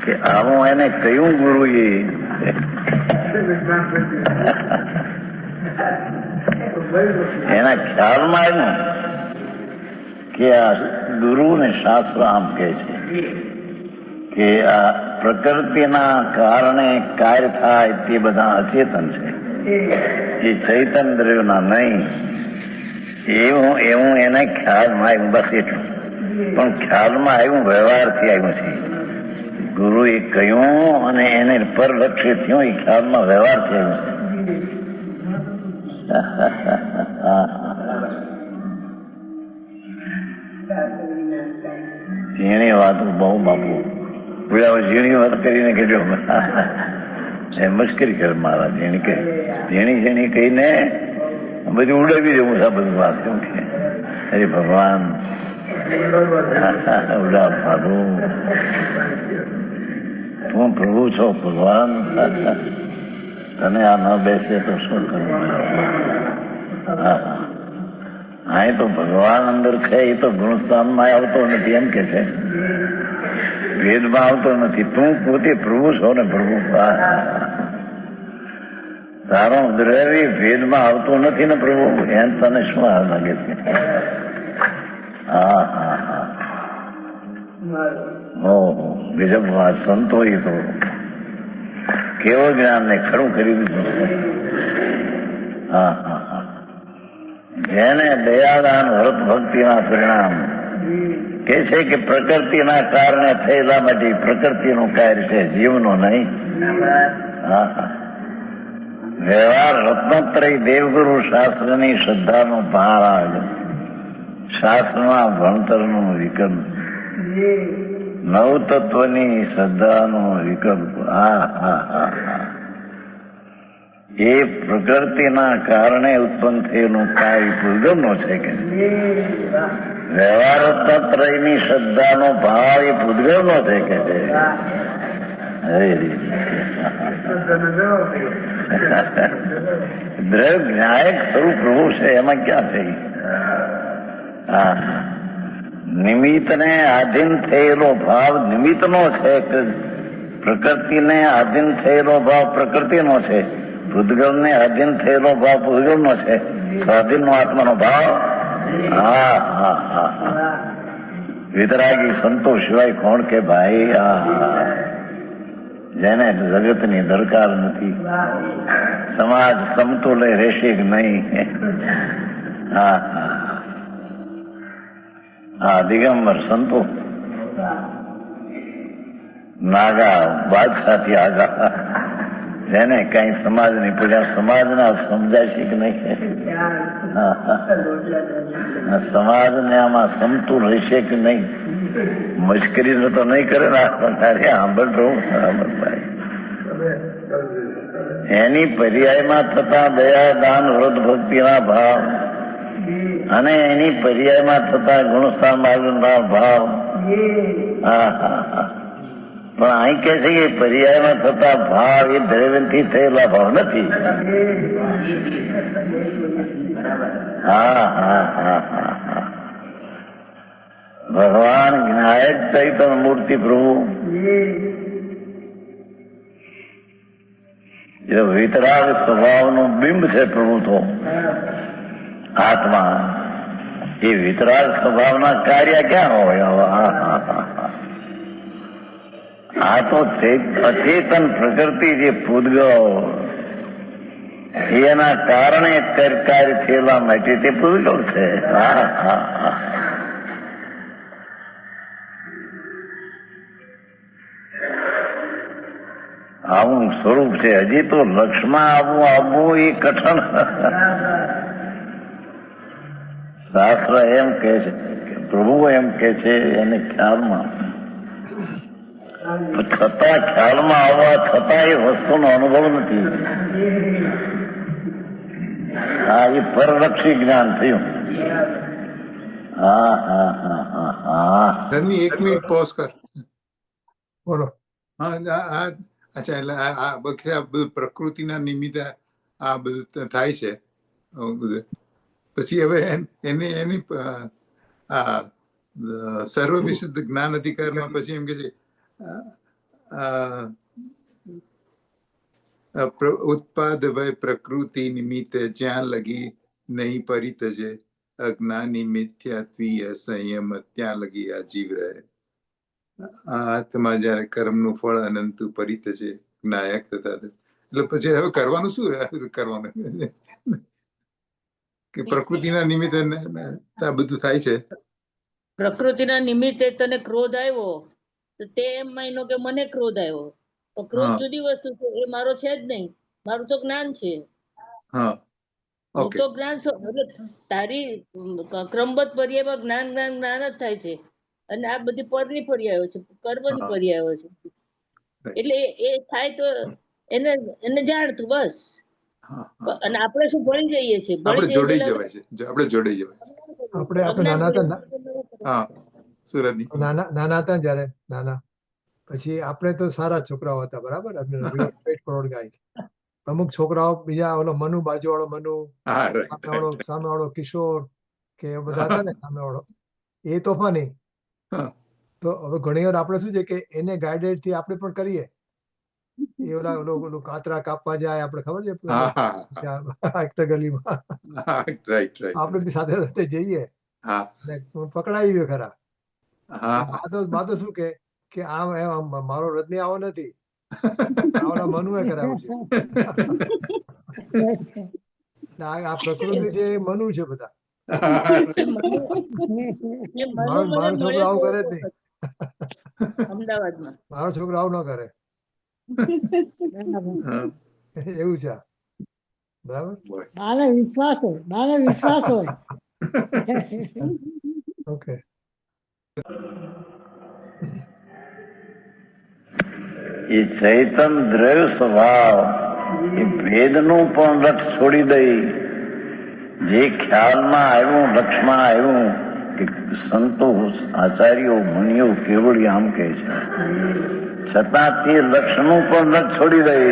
કે આવું એને કયું ગુરુ એના ખ્યાલમાં આવ્યું કે આ ગુરુ ને શાસ્ત્ર આમ કહે છે કે આ પ્રકૃતિના કારણે કાર્ય થાય તે બધા અચેતન છે, એ ચૈતન દ્રવ્યના નહીં. એવું એને ખ્યાલમાં આવ્યું, બસ એટલું. પણ ખ્યાલમાં આવ્યું વ્યવહારથી આવ્યું છે. ગુરુએ કહ્યું અને એને પરલક્ષ્ય થયું, એ ખ્યાલમાં વ્યવહારથી આવ્યું છે. ઝીણી વાતો બહુ બાપુ ઝીણી વાત કરીને કહેજો એ મશ્કરી કરે મારા. ઝીણી કહીને બધું ઉડાવી દઉં આ બધું વાત. કેમ કે અરે ભગવાન ઉડા ભાગુ, તું પ્રભુ છો ભગવાન, તને આ ન બેસે તો શું કરવું? હા, એ તો ભગવાન અંદર છે, એ તો ગુણસ્થાનમાં આવતો નથી એમ કે છે, ભેદમાં આવતો નથી. તું પોતે પ્રભુ છો ને પ્રભુ. તારો દ્રવ્ય ભેદમાં આવતો નથી ને પ્રભુ, એમ તને શું આ લાગે છે? ઓહો, ગજબ વાત. સંતોએ તો કેવો જ્ઞાન ને ખરું કરી દીધું. જેને દયાદાન વ્રત ભક્તિના પરિણામ કે છે કે પ્રકૃતિના કારણે થયેલા માટે પ્રકૃતિનું કાર્ય છે, જીવનો નહીં. વ્યવહાર રત્નત્રય દેવગુરુ શાસ્ત્રની શ્રદ્ધાનો પહાડ, શાસ્ત્રના ભણતરનું વિકલ્પ, નવ તત્વની શ્રદ્ધાનો વિકલ્પ એ પ્રકૃતિના કારણે ઉત્પન્ન થયેલું કાર્ય પૂતગલનો છે કે વ્યવહાર તત્વની શ્રદ્ધાનો ભાવ એ પૂતગલનો છે કે દ્રવ્ય ન્યાયક સ્વરૂપ પ્રભુ છે એમાં ક્યાં છે? હા, નિમિત્તને આધીન થયેલો ભાવ નિમિત્તનો છે કે પ્રકૃતિને આધીન થયેલો ભાવ પ્રકૃતિનો છે, પૂતગલને આધીન થયેલો ભાવ પૂતગલનો છે, સ્વાધીનનો આત્માનો ભાવ? હા હા હા હા. વિતરાગી સંતો સિવાય કોણ કે ભાઈ? જેને જગતની દરકાર નથી, સમાજ સમતોલે રહેશે કે નહીં? હા હા હા. દિગંબર સંતો નાગા બાદશાહથી આગા, જેને કઈ સમાજની પૂજા સમાજના સમજાય કે નહીં? સમાજને આમાં સમતુલ રહેશે કે નહીં? મુશ્કેલી તો નહીં કરે ને સાંભળતો ભાઈ. એની પર્યાયમાં થતા દયા દાન વ્રત ભક્તિના ભાવ અને એની પર્યાયમાં થતા ગુણસામાર્ગના ભાવ. પણ અહીં કે છે કે પર્યાયમાં થતા ભાવ એ દ્રવ્યથી થયેલા ભાવ નથી. હા હા હા હા હા. ભગવાન જ્ઞાયક ચૈતન્ય મૂર્તિ પ્રભુ એ વિતરાગ સ્વભાવનું બિંબ છે પ્રભુ. તો આત્મા એ વિતરાગ સ્વભાવના કાર્ય ક્યાં હોય? આ તો અચેતન પ્રકૃતિ જે પૂતગલ એના કારણે કાર્ય થયેલા માટે તે પૂતગલ છે. હા હા હા. આવું સ્વરૂપ છે. હજી તો લક્ષમાં આવવું એ કઠણ. શાસ્ત્ર એમ કે છે, પ્રભુ એમ કે છે એને ખ્યાલમાં, છતાં ખ્યાલમાં આવવા છતાં એ વસ્તુનો અનુભવ નથી. હા, એ પરલક્ષી જ્ઞાન થયું. હા હા હા હા હા. રજની 1 મિનિટ પોઝ કર. બોલો. હા, અચ્છા, એટલે આ બધું પ્રકૃતિના નિમિત્તે આ બધું થાય છે બધું. પછી હવે એની આ સર્વ વિશુદ્ધ જ્ઞાન અધિકારમાં પછી એમ કે છે ઉત્પાદ ભય પ્રકૃતિ નિમિત્તે જ્યાં લગી નહીં પરિતજે અજ્ઞાની મિથ્યાત્વીય સંયમ ત્યાં લગી આ જીવ રહે. આ આત્મા જયારે કર્મનું ફળ અનંત પરિતજે જ્ઞાયક થતા. એટલે પછી હવે કરવાનું શું? કરવાનું કે પ્રકૃતિના નિમિત્તે આ બધું થાય છે. પ્રકૃતિના નિમિત્તે તને ક્રોધ આવ્યો તો તે એમ માન્યો કે મને ક્રોધ આવ્યો. તો ક્રોધ જુદી વસ્તુ છે, એ મારો છે જ નહીં. મારું તો જ્ઞાન છે. હા, હું તો જ્ઞાન તારી ક્રમબદ્ધ પર્યાયમાં જ્ઞાન જ્ઞાન જ્ઞાન જ થાય છે. અને આ બધી પરની પર્યાયો છે, કર્મની પર્યાયો છે. એટલે એ થાય તો એને જાણતું બસ. અને આપણે શું ભળી જઈએ છીએ? આપણે જોડાઈ જવાય છે. આપણે જોડાઈ જવાય. આપણે નાના હતા, હા, સુરતની નાના હતા જયારે નાના, પછી આપણે તો સારા છોકરાઓ હતા, બરાબર. અમુક છોકરાઓ બીજા ઓલો મનુ, બાજુ વાળો મનુ, સામે વાળો કિશોર કે બધા હતા ને સામે વાળો, એ તોફાની. તો હવે ઘણી વાર આપણે શું છે કે એને ગાઈડેડ થી આપણે પણ કરીએ. એ ઓલું કાતરા કાપવા જાય, આપણે ખબર છે ગલીમાં, આપણે બી સાથે સાથે જઈએ, પકડાઈએ ખરા. બા તો શું કે આ મારો રજની આવો નથી, આવડા મનુ એ કરાવું છે. આ પ્રકૃતિ છે, મનુ છે બધા. મારો છોકરો આવું કરે જ નહીં. અમદાવાદમાં મારો છોકરો આવું ન કરે. એવું છે, બરાબર. બાને વિશ્વાસ હોય. ઓકે. એ ચૈતન દ્રવ્ય સ્વભાવ એ ભેદનું પણ લક્ષ છોડી દઈ જે ખ્યાલમાં આવ્યું, લક્ષમાં આવ્યું કે સંતો, આચાર્યો, મુનિઓ કેવળ આમ કહે છે, છતાં તે લક્ષનું પણ લક્ષ છોડી દઈ.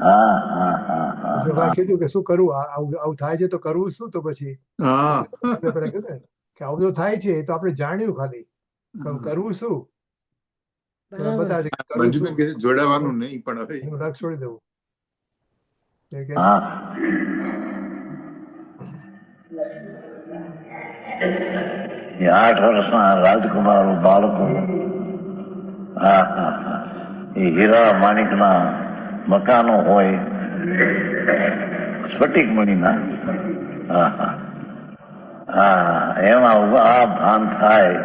હા હા હા હા જો મેં કીધું કે શું કરવું, આવું થાય છે તો કરવું શું, તો પછી હા પેલા કીધું ને કે આવું જો થાય છે એ તો આપણે જાણ્યું ખાલી, પણ કરવું શું તો બરાબર. બતાવે છે કે કરવું મંજુબેન શું, કહે છે જોડાવાનું નહીં, પણ હવે એનું લક્ષ છોડી દેવું. એ કહે છે, હા. એ 8 વર્ષના રાજકુમારો, બાળકો, હા હા હા, એ હીરા માણિકના મકાનો હોય, સ્ફટિક મણીના, હા હા હા, એમાં આ ભાન થાય,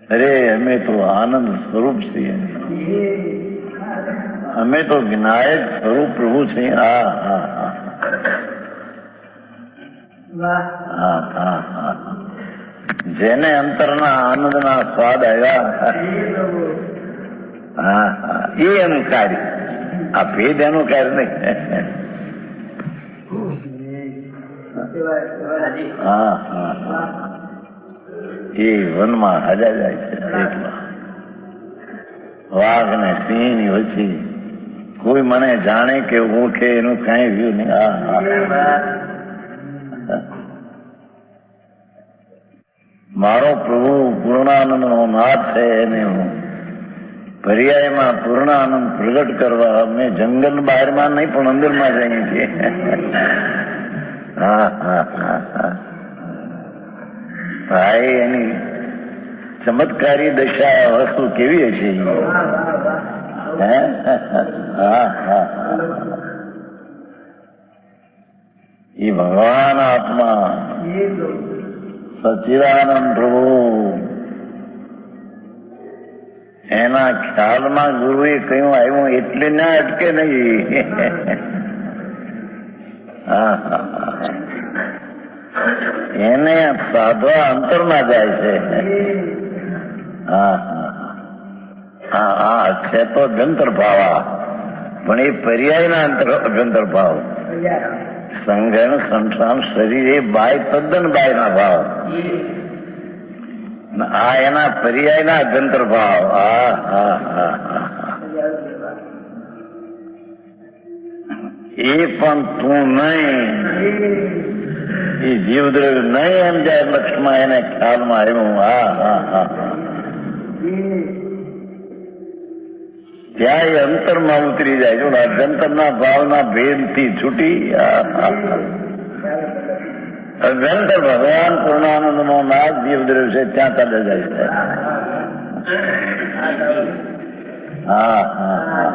અરે અમે તો આનંદ સ્વરૂપ છીએ, અમે તો વિનાયક સ્વરૂપ પ્રભુ છીએ. હા હા હા હા હા હા, જેને અંતરના આનંદના સ્વાદ આવ્યા, હા હા, એ એનું કાર્ય, આ ભેદ એનું કાર્ય નહીં. હા હા હા, એ વનમાં હાજા જાય છે એકલા, વાઘ ને સિંહ ની વચ્ચે કોઈ મને જાણે કે ઓળખે એનું કઈ વ્યૂ નહીં. હા હા, મારો પ્રભુ પૂર્ણાનંદ નો નાથ છે, એને હું પર્યાયમાં પૂર્ણાનંદ પ્રગટ કરવા અમે જંગલ બહારમાં નહીં પણ અંદરમાં જઈએ છીએ. હા હા હા હા, ભાઈ એની ચમત્કારી દશા વસ્તુ કેવી હશે. હે? હા હા, એ ભગવાન આત્મા સચિદાનંદ પ્રભુ, એના ખ્યાલમાં ગુરુએ કયું આવ્યું એટલે ના અટકે નહીં. હા હા, એને સાધવા અંતરમાં જાય છે. હા હા હા હા, છે તો અભ્યંતર ભાવ, પણ એ પર્યાયના અભ્યંતર ભાવ. સંગણ સંસામ શરીરે બાય તદ્દન બાયના ભાવ, આ એના પર્યાયના અભ્યંતર ભાવ. હા હા હા હા, એ પણ તું નહીં, એ જીવદ્રવ્ય નહીં એમ જાય લક્ષ્મણ એને ખ્યાલમાં આવ્યું. હા હા હા, ત્યાં એ અંતરમાં ઉતરી જાય છે, અભ્યંતરના ભાવના ભેદથી છૂટી. અભ્યંતર ભગવાન પૂર્ણાનંદ નો નાથ જીવદ્રવ્ય છે, ત્યાં ચાલે જાય છે. હા હા હા,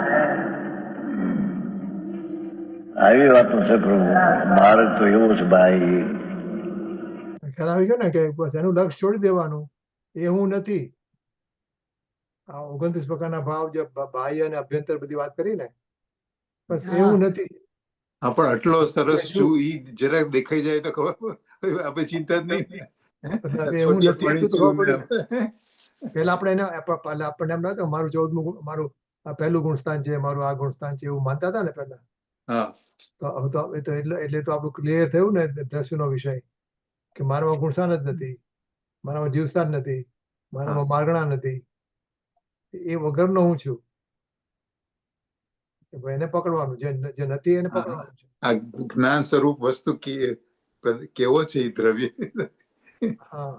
આવી વાતો છે પ્રભુ. ભારત તો એવો છે ભાઈ. ખ્યાલ આવી ગયો ને કે બસ એનું લક્ષ છોડી દેવાનું, એ હું નથી. આ 29 પ્રકારના ભાવ, જે બાહ્ય અને અભ્યંતર બધી વાત કરી ને, બસ એવું નથી. હા, પણ આટલો સરસ શું? છું ઈ જરાક દેખાઈ જાય તો ખબર, આપણે ચિંતા જ નહીં. એ હું નથી એટલું તો ખબર પડી. પેલા આપણે એને આપણને એમ લાગતું મારું 14મું મારું આ પહેલું ગુણસ્થાન છે, મારું આ ગુણસ્થાન છે, એવું માનતા હતા ને પેલા. હા, તો એટલે તો આપણું ક્લિયર થયું ને દ્રષ્ટિનો વિષય, કે મારામાં ગુણસ્થાન જ નથી, મારામાં જીવસ્થાન નથી, મારામાં માગણા નથી, એ વગરનો હું છું. એને પકડવાનું, જે નથી એને પકડવાનું છે. આ જ્ઞાન સ્વરૂપ વસ્તુ કેવો છે એ દ્રવ્ય. હા,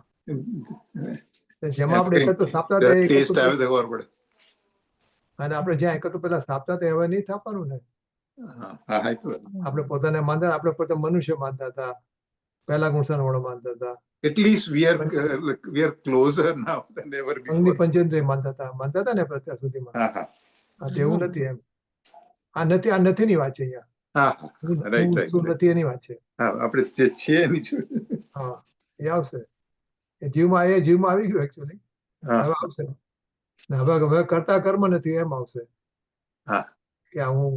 જેમાં આપણે એકત્ર સ્થાપતા હતા એ ટેસ્ટ આવે એકત્ર, તો ખબર પડે. અને આપણે જ્યાં એકત્ર પેલા સ્થાપતા હતા એવા નહીં થાપવાનું ને. હા હા, તો આપણે પોતાને માનતા, આપણે પોતે મનુષ્ય માનતા હતા, પહેલા ગુણસ્થાન વાળો માનતા હતા, at least we are closer now than ever અંગની before. પંચેન્દ્રિય માનતા હતા ને અત્યાર સુધીમાં. હા હા આ તેવું નથી એમ. આ નથી ની વાત છે અહીંયા. હા હા, રાઈટ શું રાઈટ. નથી એની વાત છે. હા, આપણે જે છીએ એની છું. હા, એ આવશે. એ જીવમાં આવી ગયું એકચ્યુઅલી. હા હવે આવશે. ને હવે કરતા કર્મ નથી એમ આવશે. હા કે હું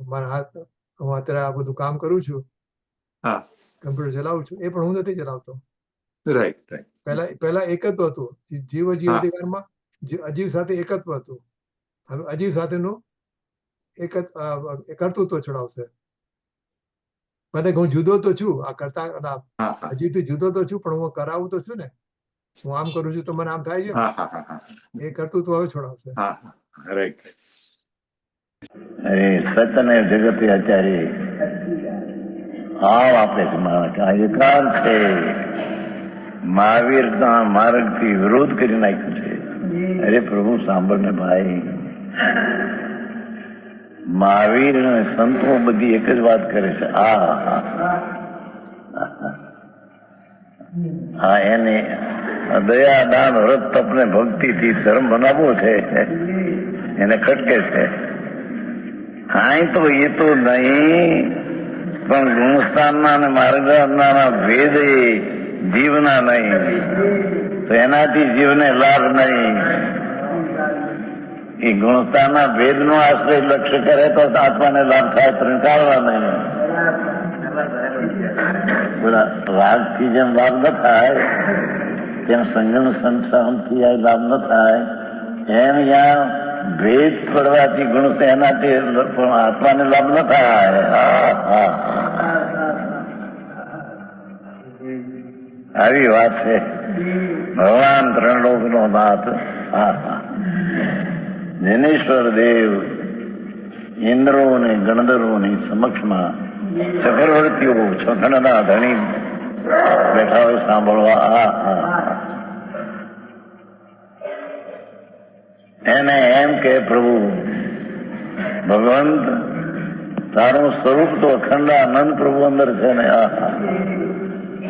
મારા હાથ, હું અત્યારે આ બધું કામ કરું છું, હા કમ્પ્યુટર ચલાવું છું, એ પણ હું નથી ચલાવતો. રાઈટ રાઈટ પહેલા એકત્વ હતું, જીવ અજીવ હા. અધિકારમાં અજીવ સાથે એકત્વ હતું. હવે અજીવ સાથેનું કર્તૃત્વ ચડાવશે. મને હું જુદો તો છું, આ કરતા હા હા અજીવથી જુદો તો છું, પણ હું કરાવું તો છું ને. હું આમ કરું છું તો મને આમ થાય છે ને. હા હા હા હા એ કર્તૃત્વ હવે છોડાવશે. હા હા રાઈટ અરે સતને જગતે આચાર્ય આવ આપે છે આ એકાંત છે. મહાવીરના માર્ગથી વિરોધ કરી નાખ્યું છે. અરે પ્રભુ સાંભળને ભાઈ, મહાવીર અને સંતો બધી એક જ વાત કરે છે. હા એને દયા દાન વ્રત તપને ભક્તિથી ધર્મ બનાવવો છે, એને ખટકે છે. હા તો એ તો નહીં, પણ ગુણસ્થાનના અને માર્ગના ભેદ જીવના નહીં, તો એનાથી જીવને લાભ નહીં. એ ગુણસ્થાનના ભેદનો આશ્રય લક્ષ્ય કરે તો આત્માને લાભ થાય, ત્રણકારવા નહીં. રાગથી જેમ લાભ ન થાય, તેમ સંયમ સંસારથી આ લાભ ન થાય, એમ યા ભેદ પડવાથી ગુણ એનાથી આત્માને લાભ ન થાય. આવી વાત છે. ભગવાન ત્રણલોકનો નાથ જનેશ્વર દેવ ઇન્દ્રો ને ગણધર્વોની સમક્ષમાં ચક્રવર્તીઓ છખંડના ધણી બેઠા હોય સાંભળવા. એને એમ કે પ્રભુ ભગવંત તારું સ્વરૂપ તો અખંડ આનંદ પ્રભુ અંદર છે ને.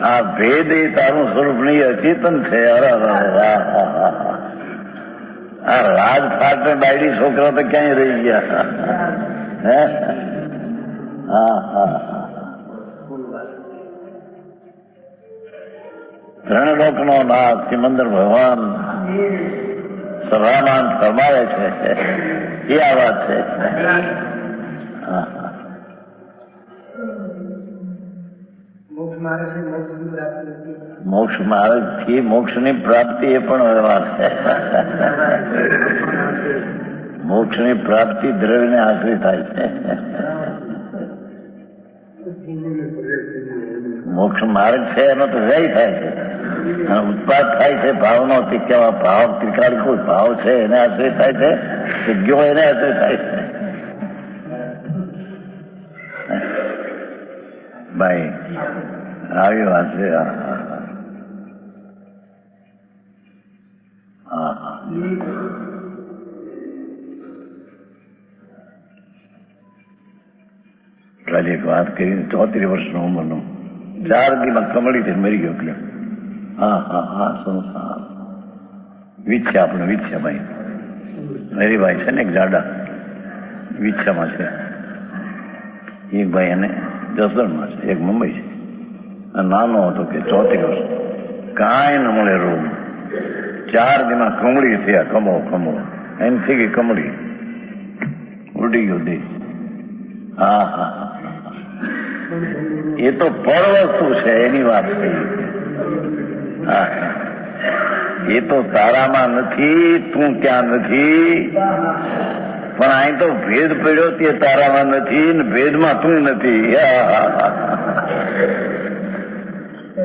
આ ભેદ એ તારું સ્વરૂપ નહીં, અચેતન છે. આ રાજફાટ ને બાયડી છોકરા તો ક્યાંય રહી ગયા. ત્રણ લોકનો નાથ સિમંદર ભગવાન સભામાં ફરમાવે છે એ આ વાત છે. મોક્ષ માર્ગ થી મોક્ષની પ્રાપ્તિ એ પણ વ્યવહાર છે. મોક્ષની પ્રાપ્તિ દ્રવ્યને આશ્રિત થાય છે. મોક્ષ માર્ગ છે એનો તો વ્યય થાય છે, અને ઉત્પાદ થાય છે ભાવનો. કેવા ભાવ ત્રિકાળ કોઈ ભાવ છે એને આશ્રિત થાય છે, જગ્યો એને આશ્રિત થાય છે. ભાઈ આવી વાત છે. કાલે એક વાત કરી, 34 વર્ષનો ઉંમરનો, 4 દીમાં કમળી છે, મરી ગયો. એટલે સંસાર વિછ્યા, આપણે વિછ્યા ભાઈ હરિભાઈ છે ને એક જાડા વિછ્યામાં છે. એક ભાઈ એને જસદણમાં છે, એક મુંબઈ છે. નાનો હતો કે 34 વર્ષ, કાંઈ ન મળે રોગ. 4 દીમાં કમળી થયા, કમો એમ થઈ ગઈ કમળી, ઉડી ગયો દે. એ તો પર વસ્તુ છે એની વાત થઈ. એ તો તારામાં નથી, તું ત્યાં નથી, પણ અહીં તો ભેદ પડ્યો તે તારામાં નથી ને ભેદમાં તું નથી.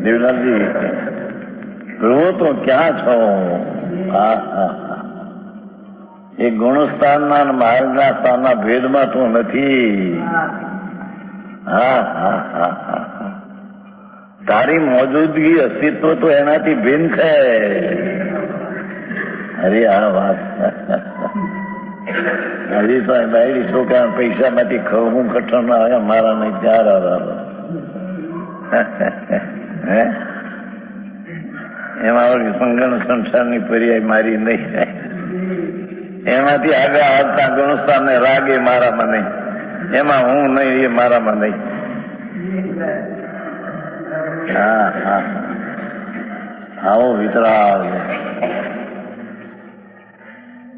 દેવલાલજી પ્રભુ તો ક્યાં છો? એ ગુણસ્થાનના માર્ગના સ્થાનના ભેદમાં તું નથી. તારી મોજૂદગી અસ્તિત્વ તો એનાથી ભિન્ન છે. અરે આ વાત હજી તો બાયડી છોકરા પૈસા માંથી ખવું કઠણ ના આવ્યા મારા નહીં ત્યારે એમાં સંગણ સંસારની પર્યાય મારી નહીં. એમાંથી આગળ આવતા ગુણસ્થાન ને રાગ એ મારામાં નહીં, એમાં હું નહીં એ મારામાં નહીં. આવો વિતરાગ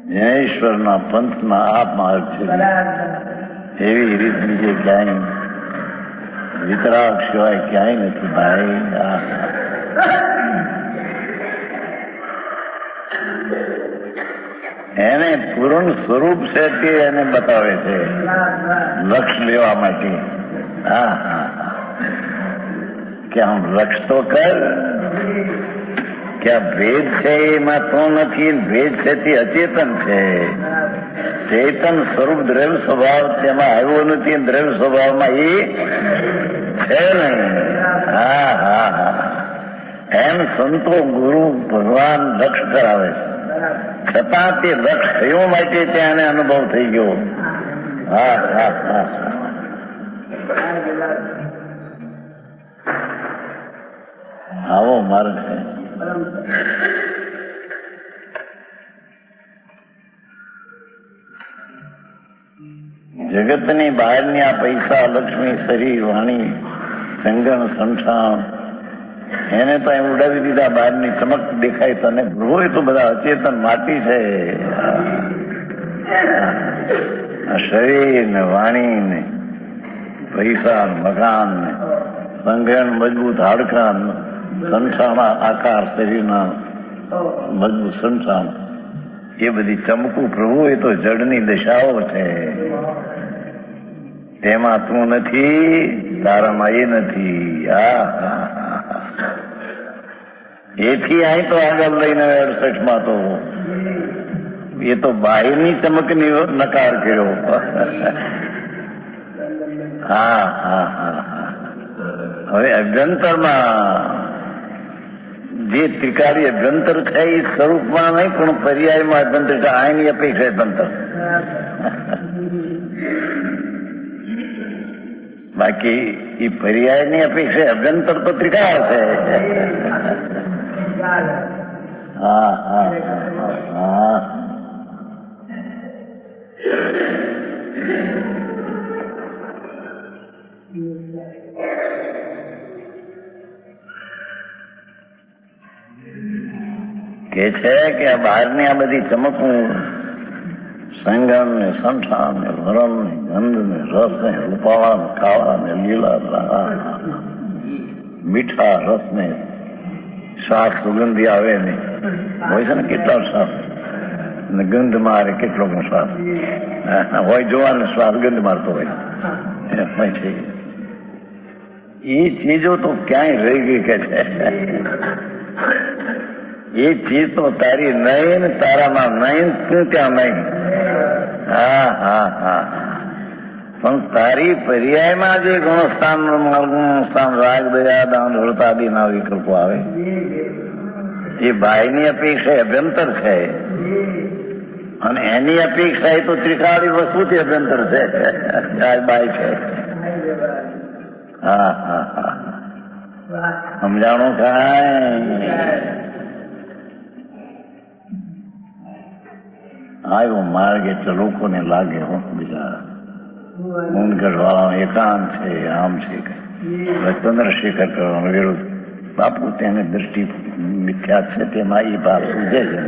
જ્ઞાનેશ્વરના પંથના આ માર્ગ છે. એવી રીત બીજે ક્યાંય વિતરાગ સિવાય ક્યાંય નથી ભાઈ. એને પૂર્ણ સ્વરૂપ છે તે એને બતાવે છે લક્ષ લેવા માટે. હા હા, કે આમ લક્ષ તો કર કે આ ભેદ છે એમાં તો નથી, ભેદ છે તે અચેતન છે. ચેતન સ્વરૂપ દ્રવ્ય સ્વભાવ તેમાં આવ્યો નથી, દ્રવ્ય સ્વભાવમાં એ છે નહીં. હા હા હા, એમ સંતો ગુરુ ભગવાન લક્ષ કરાવે છે, છતાં તે લક્ષ થયો માટે ત્યાં એને અનુભવ થઈ ગયો. હા હા હા, આવો માર્ગ છે. જગતની બહારની આ પૈસા, લક્ષ્મી, શરીર, વાણી, સંગણ, સંઠાણ એને તો એમ ઉડાવી દીધા. બહારની ચમક દેખાય તને, ગૃહો તો બધા અચેતન માટી છે. શરીર ને વાણી ને પૈસા, મકાન ને સંગણ, મજબૂત હાડકાં, સંઠાણ, આકાર શરીરના મજબૂત સંઠાણ, એ બધી ચમકું પ્રભુ એ તો જડની દશાઓ છે. તેમાં તું નથી, તારામાં એ નથી. એથી અહીં તો આગળ લઈને 68માં તો એ તો બાહ્યની ચમકની નકાર કર્યો. હા હા હા, હવે અભ્યંતરમાં જે ત્રિકાળી અભ્યંતર છે એ સ્વરૂપમાં નહીં પણ પર્યાયમાં અભ્યંતર છે. આની અપેક્ષા અભ્યંતર, બાકી એ પર્યાયની અપેક્ષા અભ્યંતર તો ત્રિકાળ છે. હા હા હા, કે છે કે આ બહારની આ બધી ચમકવું, સંગમ ને સંઠાન ને વરમ ને ગંધ ને રસ ને રૂપાળા ને કાળા ને લીલા, મીઠા રસ ને શ્વાસ સુગંધી આવે ને હોય છે ને, કેટલા શ્વાસ ને ગંધ મારે, કેટલો શ્વાસ હોય જોવાનો, શ્વાસ ગંધ મારતો હોય છે. એ ચીજો તો ક્યાંય રહી ગઈ કે છે. એ ચીજ તો તારી નહીં, તારામાં નહીં, તું ત્યાં નહીં. હા હા હા, પણ તારી પર્યાયમાં જે ગુણસ્થાન, ગુણસ્થાન, રાગ, દયા, દાન, વૃતાદિના વિકલ્પો આવે એ બાહ્યની અપેક્ષા અભ્યંતર છે, અને એની અપેક્ષા એ તો ત્રિકાળી વસ્તુથી અભ્યંતર છે, બાહ્ય છે. હા હા હા, સમજાણું કાંઈ? આવ્યો માર્ગ એટલે લોકોને લાગે હો બીજા ઊંઘગઢ વાળા એકાંત છે, આમ છે, ચંદ્રશેખર કરવાનો વિરોધ. બાપુ તેને દ્રષ્ટિ મિથ્યા છે, તેમાં એ ભાવ સૂજે છે.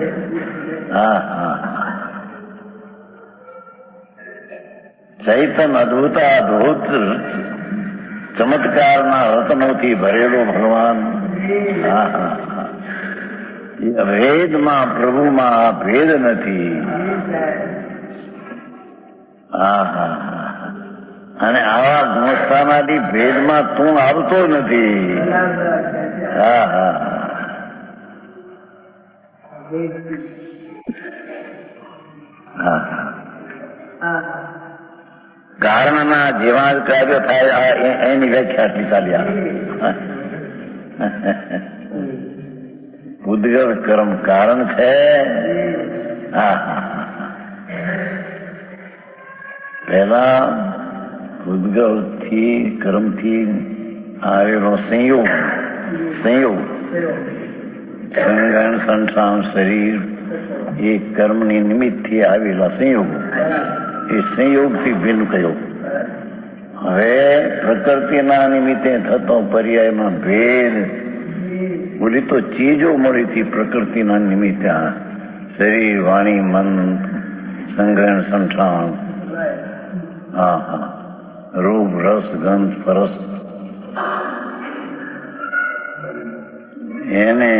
હા હા, ચૈતન અદભુત અદભુત ચમત્કારના રત્નોથી ભરેલો ભગવાન. હા હા, ભેદમાં પ્રભુમાં ભેદ નથી. હા હા, અને આવા ગુણસ્થાનાથી ભેદમાં તું આવતો નથી. હા હા, કારણના જેવા જ કાર્યો થાય એની વ્યાખ્યા આટલી ચાલ્યા. ઉદ્ગલ કર્મ કારણ છે. હા હા, પહેલા ઉદ્ગલ થી કર્મ થી આવેલો સંયોગ, સંયોગ સંગણ, સંઠાન, શરીર એ કર્મની નિમિત્ત થી આવેલા સંયોગ, એ સંયોગ થી ભિન્ન કયો. હવે પ્રકૃતિના નિમિત્તે થતો પર્યાયમાં ભેદ, બોલી તો ચીજો મળી હતી પ્રકૃતિના નિમિત્તે, શરીર, વાણી, મન, સંગ્રહણ, સંઠાણ, હા હા, રૂપ, રસ, ગંધ, પરસ એને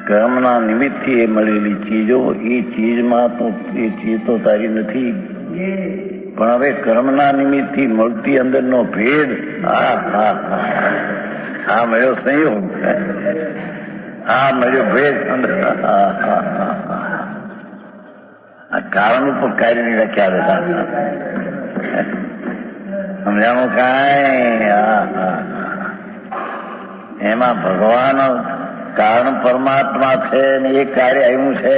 કર્મના નિમિત્તથી એ મળેલી ચીજો, એ ચીજમાં તો એ ચીજ તો તારી નથી, પણ હવે કર્મના નિમિત્તથી મળતી અંદરનો ભેદ, આ મળ્યો સંયોગ, આ મળ્યો ભેદ. આ કારણ ઉપર કાર્યની વ્યાખ્યા સમજાણું કાંઈ? એમાં ભગવાન કારણ પરમાત્મા છે ને એ કાર્ય આવ્યું છે,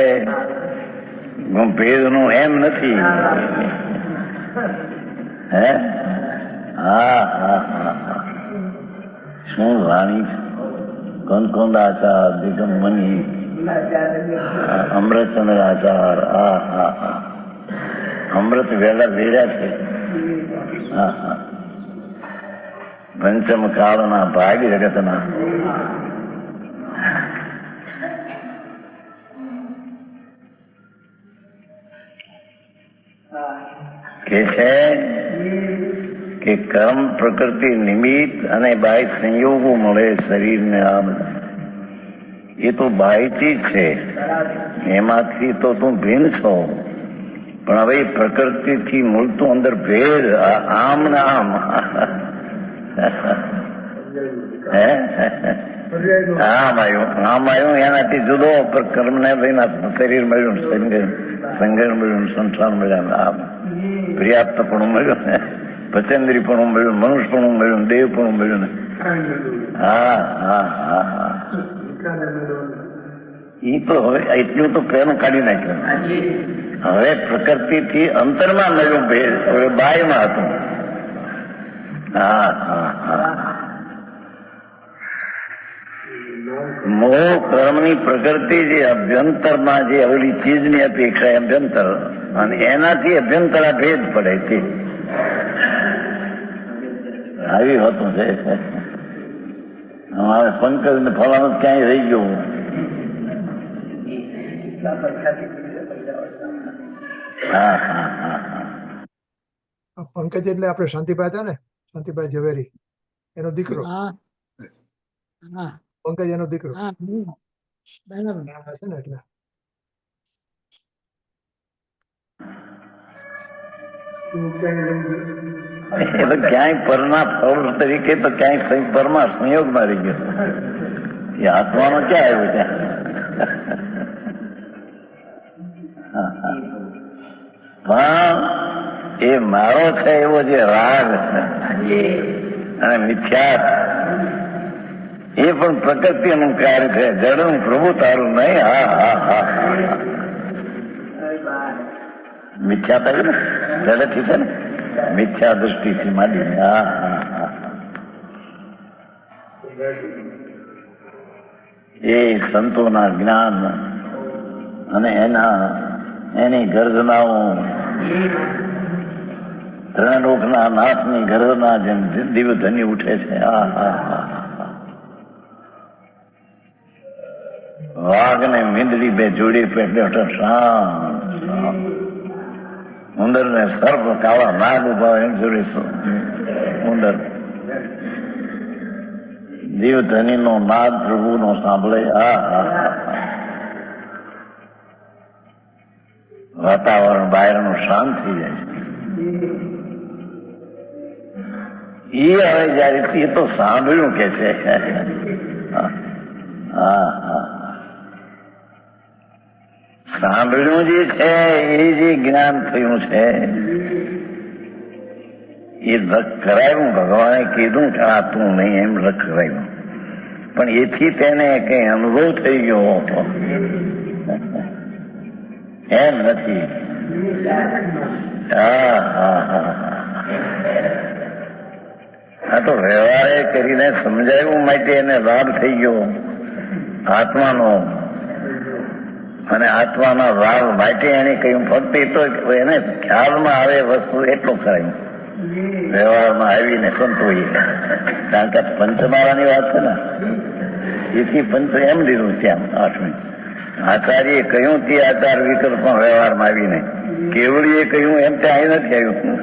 ભેદનું એમ નથી. હે શું વાણી! કંદકોંદાચાર, દિગમમની, અમૃતચંદ્ર આચાર, અમૃત વેલા વેડ્યા છે. પંચમ કાળના ભાગ જગતના. કે છે કે કર્મ પ્રકૃતિ નિમિત્ત અને બાહ્ય સંયોગો મળે શરીરને. આ બધા એ તો બાહ્યથી જ છે, એમાંથી તો તું ભિન્ન છો, પણ હવે પ્રકૃતિથી મળતું અંદર ભેદ, આમ ને આમ. આમ આવ્યું એનાથી જુદો, પર કર્મને શરીર મળ્યું, સંગર મળ્યું, સંસાર મળ્યા, આમ પર્યાપ્તપણું મળ્યું, પચેન્દ્રીપણું મળ્યું, મનુષ્યપણું મળ્યું, દેવપણું મળ્યું ને. ઈ તો હવે એટલું તો પ્રેમ કાઢી નાખ્યું. હવે પ્રકૃતિથી અંતરમાં મળ્યું ભેદ, હવે બાયમાં હતું. મોહ કર્મની પ્રકૃતિ જે અભ્યંતરમાં જે અવલી ચીજની અપેક્ષા અભ્યંતર, અને એનાથી અભ્યંતરા ભેદ પડે છે. આવી હોતું છે. અમારે પંકજ ને ફલાણું ક્યાંય રહી ગયું. પંકજ એટલે આપણે શાંતિભાઈ હતા ને, શાંતિભાઈ ઝવેરી, એનો દીકરો. પંકજ એનો દીકરો છે ને, એટલે ક્યાંય પરના ફળ તરીકે તો ક્યાંય પરમાં સંયોગમાં રહી ગયો. એ આત્માનો ક્યાં આવ્યો ત્યાં? પણ એ મારો છે એવો જે રાગ અને મિથ્યા, એ પણ પ્રકૃતિનું કાર્ય છે. જડનું પ્રભુ તારું નહીં. મિથ્યા થયું ને, જડથી છે ને, મિથ્યા દૃષ્ટિથી માંડીને. એ સંતોના જ્ઞાન અને એની ગર્જનાઓ, ત્રણલોકના નાથની ગર્જના જેમ દિવ્ય ધની ઉઠે છે. વાઘ ને મીંદડી બે જોડી પેટે શાંત, ઉંદર ને સર્પ કાળા નાગ ઉભા એમ જોડી ઉંદર. દિવ્ય ધની નો નાદ પ્રભુ નો સાંભળે. વાતાવરણ બહારનું શાંત થઈ જાય છે. એ હવે જયારે એ તો સાંભળ્યું કે છે. સાંભળ્યું જે છે એ જે જ્ઞાન થયું છે એ રખ કરાયું. ભગવાને કીધું કે આ તું નહીં, એમ રખ કરાયું, પણ એથી તેને કઈ અનુભવ થઈ ગયો હતો એમ નથી. આ તો વ્યવહારે કરીને સમજાવ્યું માટે એને લાભ થઈ ગયો આત્માનો, અને આત્માના લાભ માટે એને કહ્યું. ફક્ત એ તો એને ખ્યાલમાં આવે વસ્તુ એટલો કરાયું, વ્યવહારમાં આવીને સંતોષી. કારણ કે પંચમાળાની વાત છે ને, એથી પંચ એમ લીધું ત્યાં આઠમી. આચાર્યએ કહ્યું તે આચાર વિકલ્પ પણ વ્યવહારમાં આવીને, કેવળીએ કહ્યું એમ ત્યાં નથી આવ્યું.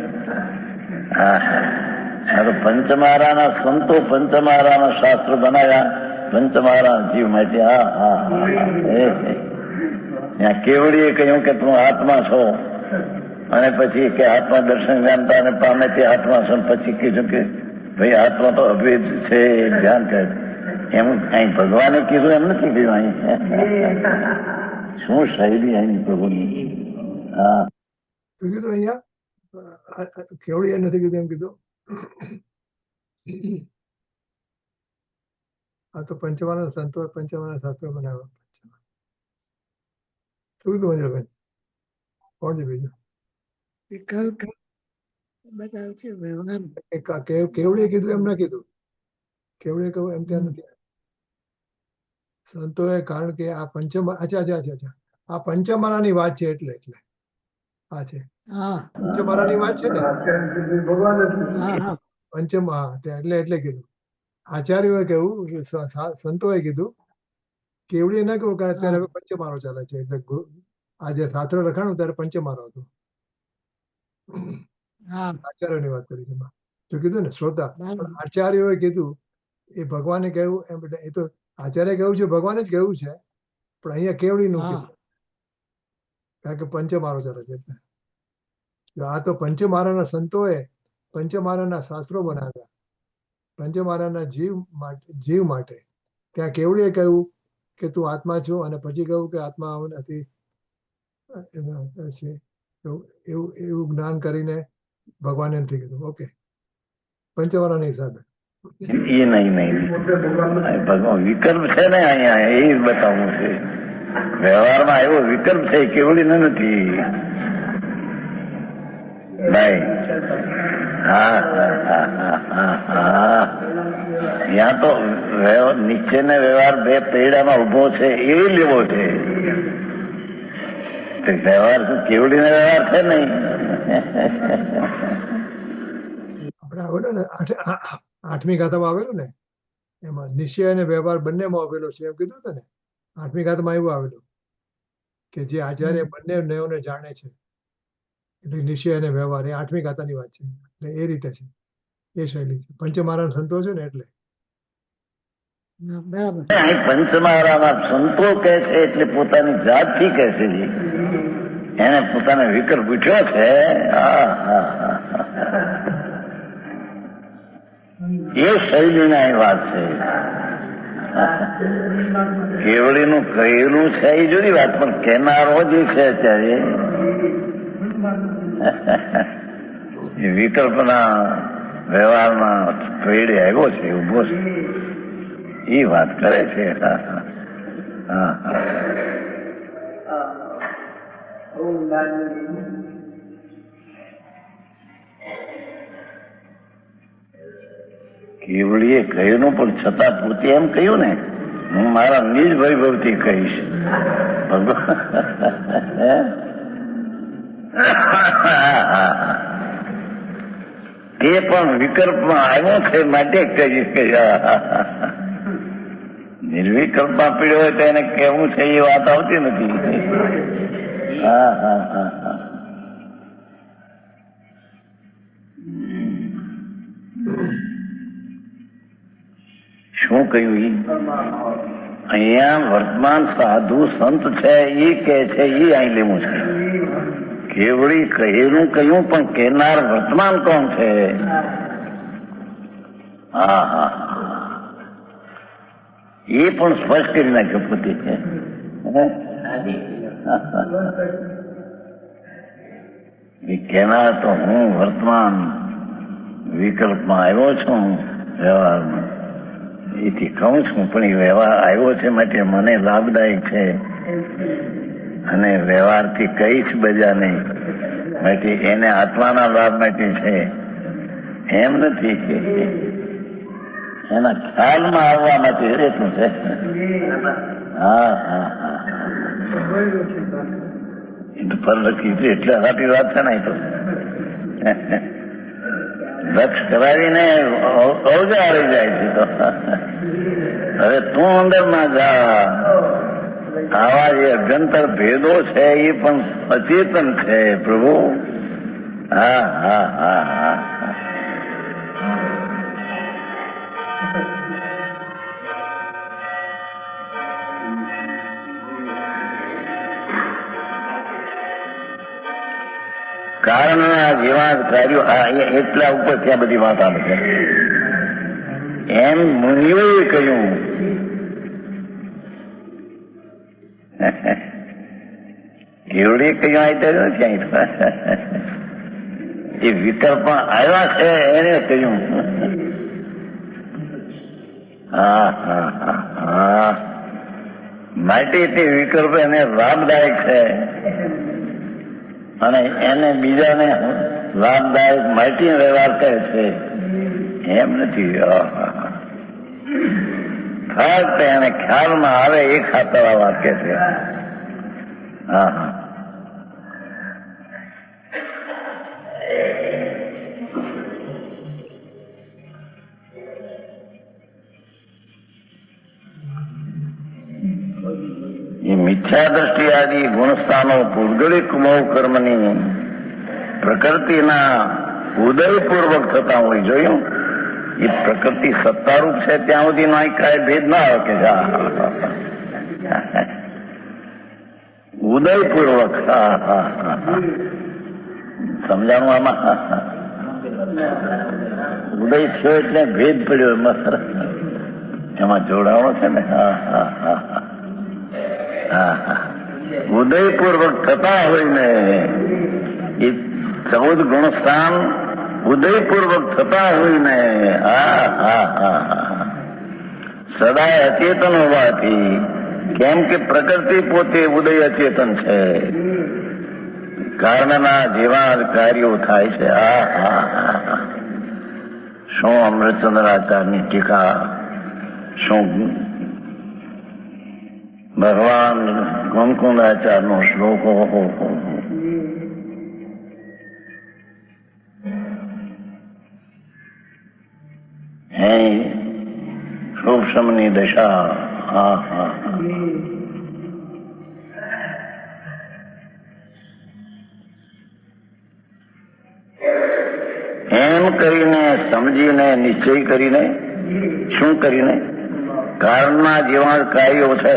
હા તો પંચમાળાના સંતો પંચમાળાના શાસ્ત્ર બનાવ્યા, પંચમહારા જીવ માટે ત્યાં કેવડીએ કહ્યું કે તું આત્મા છો, અને પછી કે આત્મા દર્શન જાણતા અને પામે તે આત્મા છો. પછી કીધું કે ભાઈ આત્મા તો અભેદ છે, ધ્યાન કર. એમ અહીં ભગવાને કીધું એમ નથી કીધું. અહીં શું શૈલી અહીં પ્રભુની. હા, શું કીધું અહીંયા? કેવડી નથી કીધું, એમ કીધું. આ તો પંચમાના સંતો પંચમાના શાસ્ત્રો બનાવ્યા. શું કીધું મંજુભાઈ? કોણ છે બીજું? વિકલ્પ બતાવે છે વ્યવહાર. કેવડીએ કીધું એમ ના કીધું. કેવડીએ કહ્યું એમ ત્યાં નથી. સંતોએ, કારણ કે આ અચ્છા આ પંચમાળાની વાત છે, એટલે આ છે હા પંચમાળાની વાત છે ને, હા હા એટલે કીધું. આચાર્યોએ કહ્યું, સંતોએ કીધું, કેવડીએ ના કહ્યું, કારણ અત્યારે હવે પંચમાળો ચાલે છે, એટલે આ જે શાસ્ત્ર લખાણું ત્યારે પંચમાળો હતો. હા આચાર્યોની વાત કરી છે. જો કીધું ને શ્રોતા, બરાબર. આચાર્યોએ કીધું એ ભગવાને કહ્યું એમ, એટલે એ તો આચાર્ય કહ્યું છે, ભગવાને જ કહ્યું છે, પણ અહીંયા કેવડીનું હા કીધું, કારણ કે પંચમાળો ચાલે છે એટલે. આ તો પંચમાળાના સંતોએ પંચમાળાના શાસ્ત્રો બનાવ્યા, પંચમાળાના જીવ માટે. ત્યાં કેવડીએ કહ્યું કે તું આત્મા છો, અને પછી કહ્યું કે આત્મા નથી, એવું જ્ઞાન કરીને ભગવાને નથી કીધું. ઓકે, પંચમાળાના હિસાબે. એ નહીં ભગવાન વિકલ્પ છે ને અહીંયા, એ બતાવવું છે. વ્યવહારમાં એવો વિકલ્પ છે, કેવડીને નથી. નહીં. હા ત્યાં તો નીચેનો વ્યવહાર બે પૈડામાં ઉભો છે, એ લેવો છે. વ્યવહાર શું કેવડીનો વ્યવહાર છે નહીં? આપણે આવેલો ને 8મી ગાથામાં આવેલું ને, એમાં નિશ્ચય અને વ્યવહાર બંનેમાં આવેલો છે, એમ કીધું હતું ને. 8મી ગાથામાં એવું આવેલું કે જે આચાર્ય બંને નયોને જાણે છે, એટલે નિશ્ચય અને વ્યવહાર એ 8મી ગાથાની વાત છે. એટલે એ રીતે છે, એ શૈલી છે. પંચમહારાના સંતો છે ને એટલે. બરાબર. અહીં પંચમહારામાં સંતો કહે છે એટલે પોતાની જાતથી કહે છે. એને પોતાનો વિકલ્પ પૂછ્યો છે. એ શૈલીના એ વાત છે. કેવડીનું કહેલું છે એ જુદી વાત, પણ કેનારો જે છે અત્યારે એ વિકલ્પના વ્યવહારમાં પેડે આવ્યો છે, ઉભો છે, એ વાત કરે છે. કેવડીએ કહ્યું પણ છતાં પોતે એમ કહ્યું ને, હું મારા નિજ વૈભવથી કહીશ. તે પણ વિકલ્પમાં આવ્યો છે માટે કહીશ કે નિર્વિકલ્પમાં પીડ્યો હોય તો એને કેવું છે એ વાત આવતી નથી. શું કહ્યું? અહીંયા વર્તમાન સાધુ સંત છે એ કે છે, એ અહીં લેવું છે. કેવડી કહેલું કહ્યું, પણ કહેનાર વર્તમાન કોણ છે? એ પણ સ્પષ્ટ કરી નાખ્યો પોતે. કહેનાર તો હું વર્તમાન વિકલ્પમાં આવ્યો છું, વ્યવહારમાં એથી કહું છું, પણ એ વ્યવહાર આવ્યો છે માટે મને લાભદાયક છે, અને વ્યવહારથી કહીશ બજાને માટે એને આત્માના લાભ માટે છે, એમ નથી કે એના ખ્યાલમાં આવવા માટે એટલું છે. એ તો પર લખી છે એટલે હરાપી વાત છે ને. તો લક્ષ કરાવીને અવજારી જાય છે. તો હવે તું અંદર ના જા. આવા જે અભ્યંતર ભેદો છે એ પણ અચેતન છે પ્રભુ. કારણના જેવા કાર્યો એટલા ઉપર ત્યાં બધી વાત આવે છે. એમ મુનિઓએ કહ્યું કેવડે કહ્યું આવી નથી. એ વિકલ્પ આવ્યા છે એને કહ્યું. હા હા હા હા માટે તે વિકલ્પ એને લાભદાયક છે અને એને બીજાને લાભદાયક માટી વ્યવહાર કરે છે એમ નથી. ફક્ત એને ખ્યાલમાં આવે એ ખાતર આ વાત કે છે. હા હા એ મિથ્યા દ્રષ્ટિ આદિ ગુણસ્થાનો ભૌગોલિક મોહ કર્મની પ્રકૃતિના ઉદયપૂર્વક થતા હોય. જોયું એ પ્રકૃતિ સત્તારૂપ છે ત્યાં સુધી નો કાંઈ ભેદ ના આવે કે ઉદયપૂર્વક. હા હા હા સમજાણું આમાં. ઉદય થયો એટલે ભેદ પડ્યો એમાં જોડાણો છે ને. હા હા હા હા હા ઉદયપૂર્વક થતા હોય ને એ 14 ગુણસ્થાન ઉદયપૂર્વક થતા હોય ને. હા હા હા સદાય અચેતન હોવાથી, કેમ કે પ્રકૃતિ પોતે ઉદય અચેતન છે, કારણના જેવા કાર્યો થાય છે. હા હા હા શું અમૃતચંદ્રાચાર્યની ટીકા, શું ભગવાન ગોમકુંડાચાર્યનો શ્લોક. હે સૂક્ષ્મની દશા. હા હા એમ કરીને સમજીને નિશ્ચય કરીને, શું કરીને, કારણના જેવા કાર્યો છે,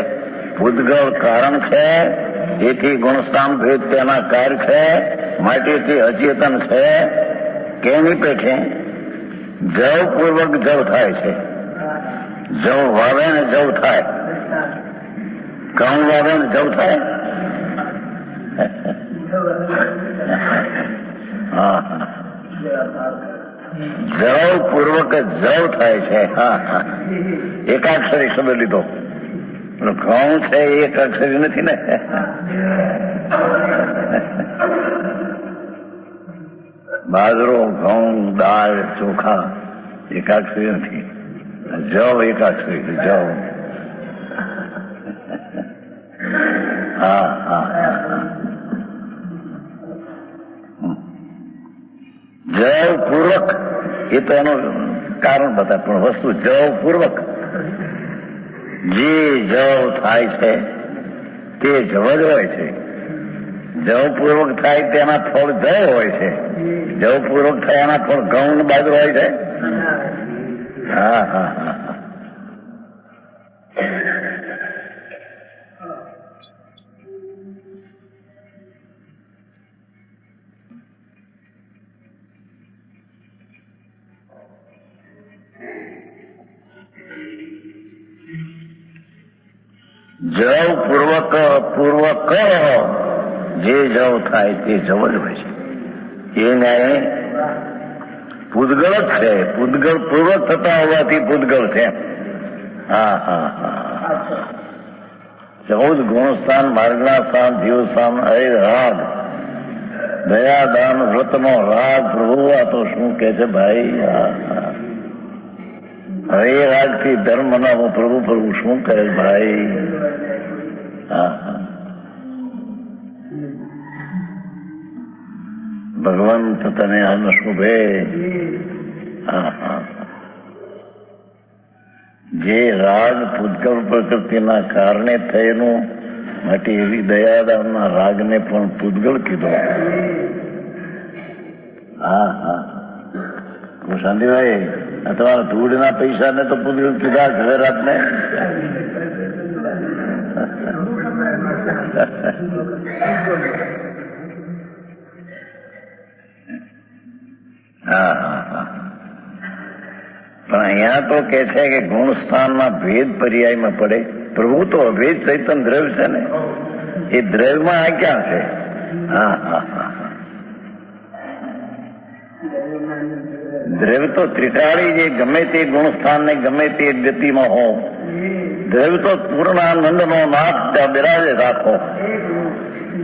પૂતગળ કારણ છે, જેથી ગુણસ્થાન ભેદ તેના કાર્ય છે, માટે તે અચેતન છે. કેની પેઠે જવ પૂર્વક જવ થાય છે. જવ વાવે ને જવ થાય. ઘઉં વાવે ને જવ થાય. હા જવ પૂર્વક જવ થાય છે. હા હા એકાક્ષરી શબ્દ લીધો. ઘઉં છે એ એક અક્ષરી નથી ને. બાજરો, ઘઉં, દાળ, ચોખા એકાક્ષરી નથી. જવ એકાક્ષરી. જવ. હા હા જવ પૂર્વક એ તો એનું કારણ બતાવે, પણ વસ્તુ જવ પૂર્વક જે જવ થાય છે તે જવ જ હોય છે. જવ પૂર્વક થાય તેના ફળ જવ હોય છે. જવ પૂર્વક થાય એના ફળ ઘઉં ને બાજરો હોય છે. હા હા હા જવ પૂર્વક પૂર્વક જે જવ થાય તે જવ જ હોય છે. એ ન્યાય પૂતગળ જ છે. પૂતગળ પૂર્વક થતા હોવાથી પૂતગળ છે. હા હા હા 14 ગુણસ્થાન, માર્ગના સ્થાન, જીવસ્થાન, હરિ રાગ, દયા, દાન, વ્રતનો રાગ. પ્રભુ આ તો શું કે છે ભાઈ. હરિ રાગ થી ધર્મ મનાવો. પ્રભુ પ્રભુ શું કહે ભાઈ. હા ભગવંત તને અન્ન શુભે. હા હા જે રાગ પૂતગળ પ્રકૃતિના કારણે થયેલું, માટે એવી દયાદાનના રાગને પણ પૂતગળ કીધો. હા હા શાંતિભાઈ, તમારા ધૂળના પૈસાને તો પૂતગળ કીધા. ઝવેરાતને હા હા હા. પણ અહીંયા તો કે છે કે ગુણ સ્થાનમાં ભેદ પર્યાયમાં પડે. પ્રભુ તો અભેદ ચૈતન દ્રવ્ય છે ને, એ દ્રવ્યમાં આ ક્યાં છે? હા હા હા. દ્રવ્ય તો ત્રિકાળી જે ગમે તે ગુણ સ્થાન ને ગમે તે ગતિમાં હો, દ્રવ્ય તો પૂર્ણાનંદ નો નાથ ત્યાં બિરાજે રાખો.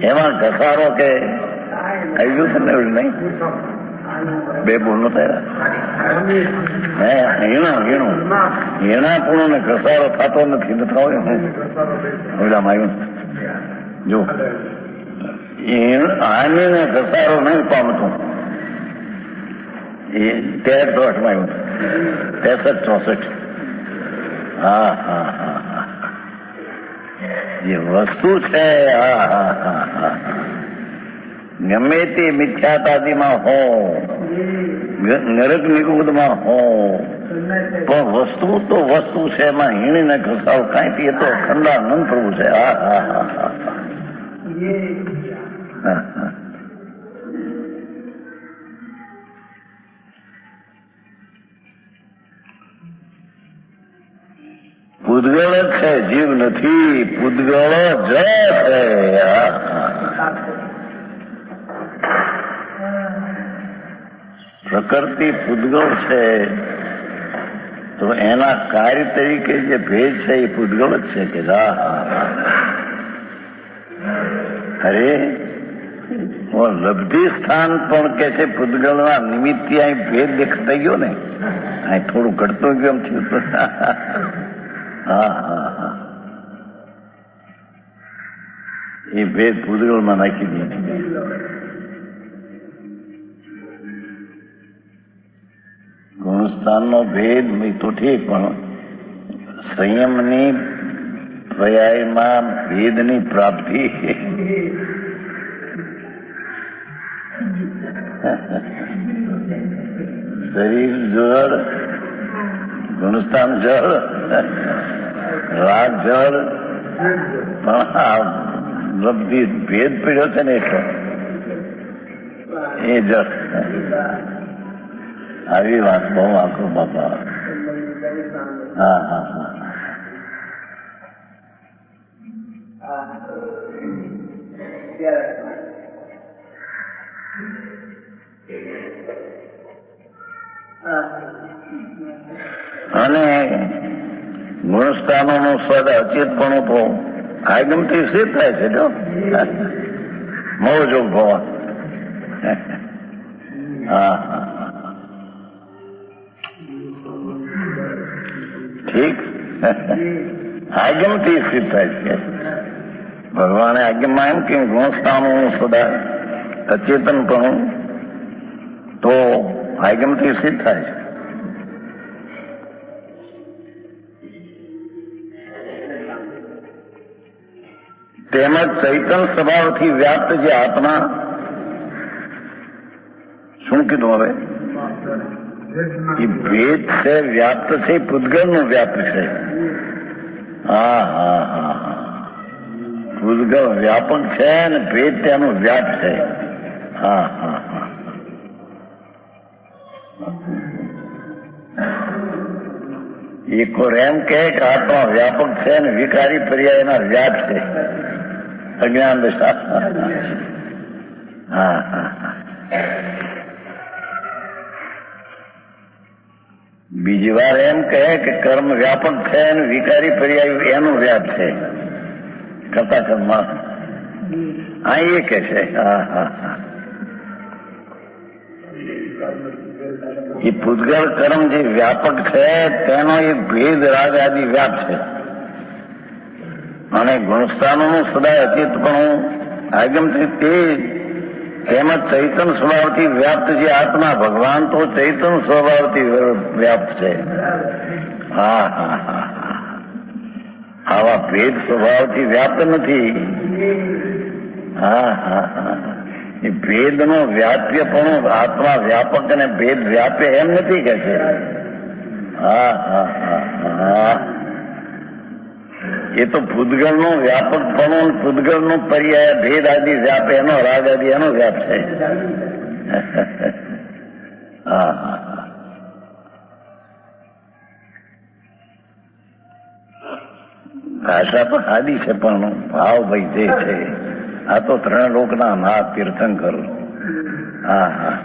એમાં ઘસારો કે આવી ગયું છે ને નહીં? બે બોલ નો થયા હીણાપૂર્ણ ને ઘસારો થતો નથી. આવ્યું જો હાની ને ઘસારો નહીં પામતું. એ 13 માં આવ્યું, 63-64. હા હા હા હા. જે વસ્તુ છે હા હા હા હા, ગમે તે મિથ્યાતાદીમાં હો, નરક નિગુદમાં હો, પણ વસ્તુ તો વસ્તુ છે. એમાં હીણી ને ઘસાવ કાંઈ એ તો ખંડાનંદ પ્રભુ છે. હા હા હા હા હા હા. પૂદગળ જ છે, જીવ નથી. પૂદગળ જ છે. પ્રકૃતિ પૂદગળ છે, તો એના કાર્ય તરીકે જે ભેદ છે એ પૂદગળ જ છે. કે અરે લબ્ધિ સ્થાન પણ કે છે પૂદગળના નિમિત્તે અહીં ભેદ દેખાઈ ગયો ને, અહીં થોડું ઘટતું ગયું એમ થયું. હા હા હા. એ ભેદ પૂદગળમાં નાખી દે. ગુણસ્થાનનો ભેદ તો ઠીક, પણ સંયમની પર્યાયમાં ભેદની પ્રાપ્તિ. શરીર જળ, ગુણસ્થાન જળ, રાગ જળ, પણ આ લબ્ધિ ભેદ પીડ્યો છે ને એટલો એ જળ. આવી વાત બહુ આખો બાપા. હા હા હા. અને ગુણસ્થાનોનું સદ અચેતપણું તો આગમથી સિદ્ધ થાય છે. જો મોજો ભવા. હા હા ઠીક. આગમથી સિદ્ધ થાય છે. ભગવાને આજ્ઞામાં એમ કે ગુણસ્થાનોનું સદા અચેતનપણું તો આગમથી સિદ્ધ થાય છે. તેમજ ચૈતન સ્વભાવથી વ્યાપ્ત જે આત્મા, શું કીધું હવે? એ ભેદ છે, વ્યાપ્ત છે, પૂદગળનું વ્યાપ્ત છે. હા હા હા હા. પૂદગળ વ્યાપક છે અને ભેદ તેનું વ્યાપ છે. હા હા હા. એક ઓર એમ કે આત્મા વ્યાપક છે અને વિકારી પર્યાયના વ્યાપ છે. અજ્ઞાન દશા. હા હા હા. બીજી વાર એમ કહે કે કર્મ વ્યાપક છે અને વિકારી પર્યાય એનો વ્યાપ છે. કરતા કર્મ આ એ કે છે. હા હા હા. એ પૂદગળ કર્મ જે વ્યાપક છે તેનો એક ભેદ રાગ આદિ વ્યાપ છે. અને ગુણસ્થાનોનું સદા અચેતપણું આગમથી તે તેમજ ચૈતન સ્વભાવથી વ્યાપ્ત જે આત્મા, ભગવાન તો ચૈતન સ્વભાવથી વ્યાપ્ત છે. હા હા હા. આવા ભેદ સ્વભાવથી વ્યાપ્ત નથી. હા હા હા. એ ભેદનો વ્યાપ્યપણું આત્મા વ્યાપક અને ભેદ વ્યાપ્ય એમ નથી કે છે. હા હા હા હા. એ તો પૂદગળનો વ્યાપકપણું, પૂદગળનો પર્યાય ભેદ આદિ વ્યાપ, એનો રાગ આદિ એનો વ્યાપ છે. હા હા હા. ભાષા તો સાદી છે પણ ભાવ ભાઈ જે છે આ તો ત્રણ લોકના નાથ તીર્થંકર. હા હા.